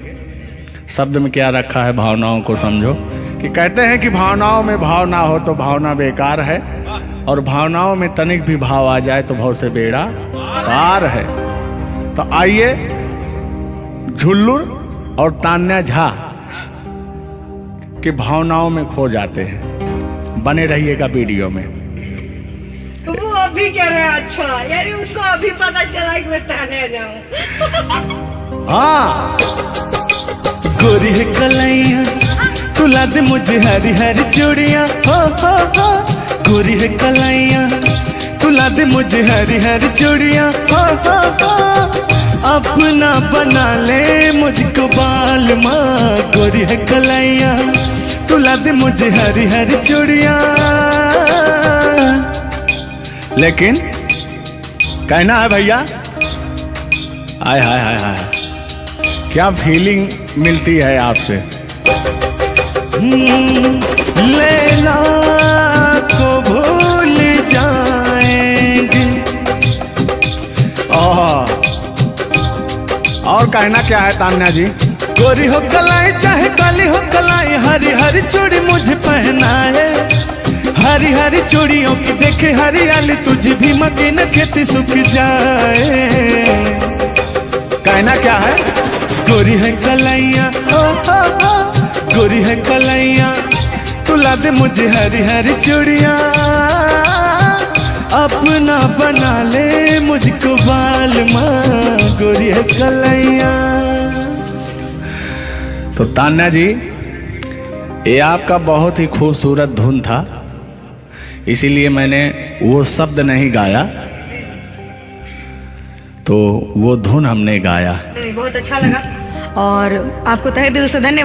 शब्द में क्या रखा है, भावनाओं को समझो। कि कहते हैं कि भावनाओं में भाव ना हो तो भावना बेकार है, और भावनाओं में तनिक भी भाव आ जाए तो भाव से बेड़ा पार है। तो आइए, झुल्लुर और तान्या झा की भावनाओं में खो जाते हैं। बने रहिएगा वीडियो में। वो अभी कह रहे हैं, अच्छा यार उनको अभी पता चला कि मैं ताने जाऊं। हाँ, गोरी है कलाइया तुला दे मुझे हरी हरी चूड़ियाँ, हो गोरी है कलाइया तुला दे मुझे हरी हरी चूड़ियाँ, हो अपना बना ले मुझको बाल माँ। गोरी है कलाइया तुला दे मुझे हरी हरी चूड़ियाँ। लेकिन कहना है भैया, हाय हाय हाय हाय, क्या फीलिंग मिलती है आपसे। लैला को भूल जाएंगे। और कहना क्या है तान्या जी। गोरी हो कलाई चाहे काली हो कलाई, हरी हरी चूड़ी मुझे पहनाए। हरी हरी चूड़ियों की देखे हरियाली, तुझे भी मके न खेती सूख जाए। कहना क्या है। गोरी है कलाइया, गोरी है कलाइया तुला दे मुझे हरी हरी चूड़ियाँ। अपना बना ले मुझको बाल माँ। गोरी है कलाइया। तो तान्या जी, ये आपका बहुत ही खूबसूरत धुन था, इसीलिए मैंने वो शब्द नहीं गाया, तो वो धुन हमने गाया। बहुत अच्छा लगा और आपको तहे दिल से धन्यवाद।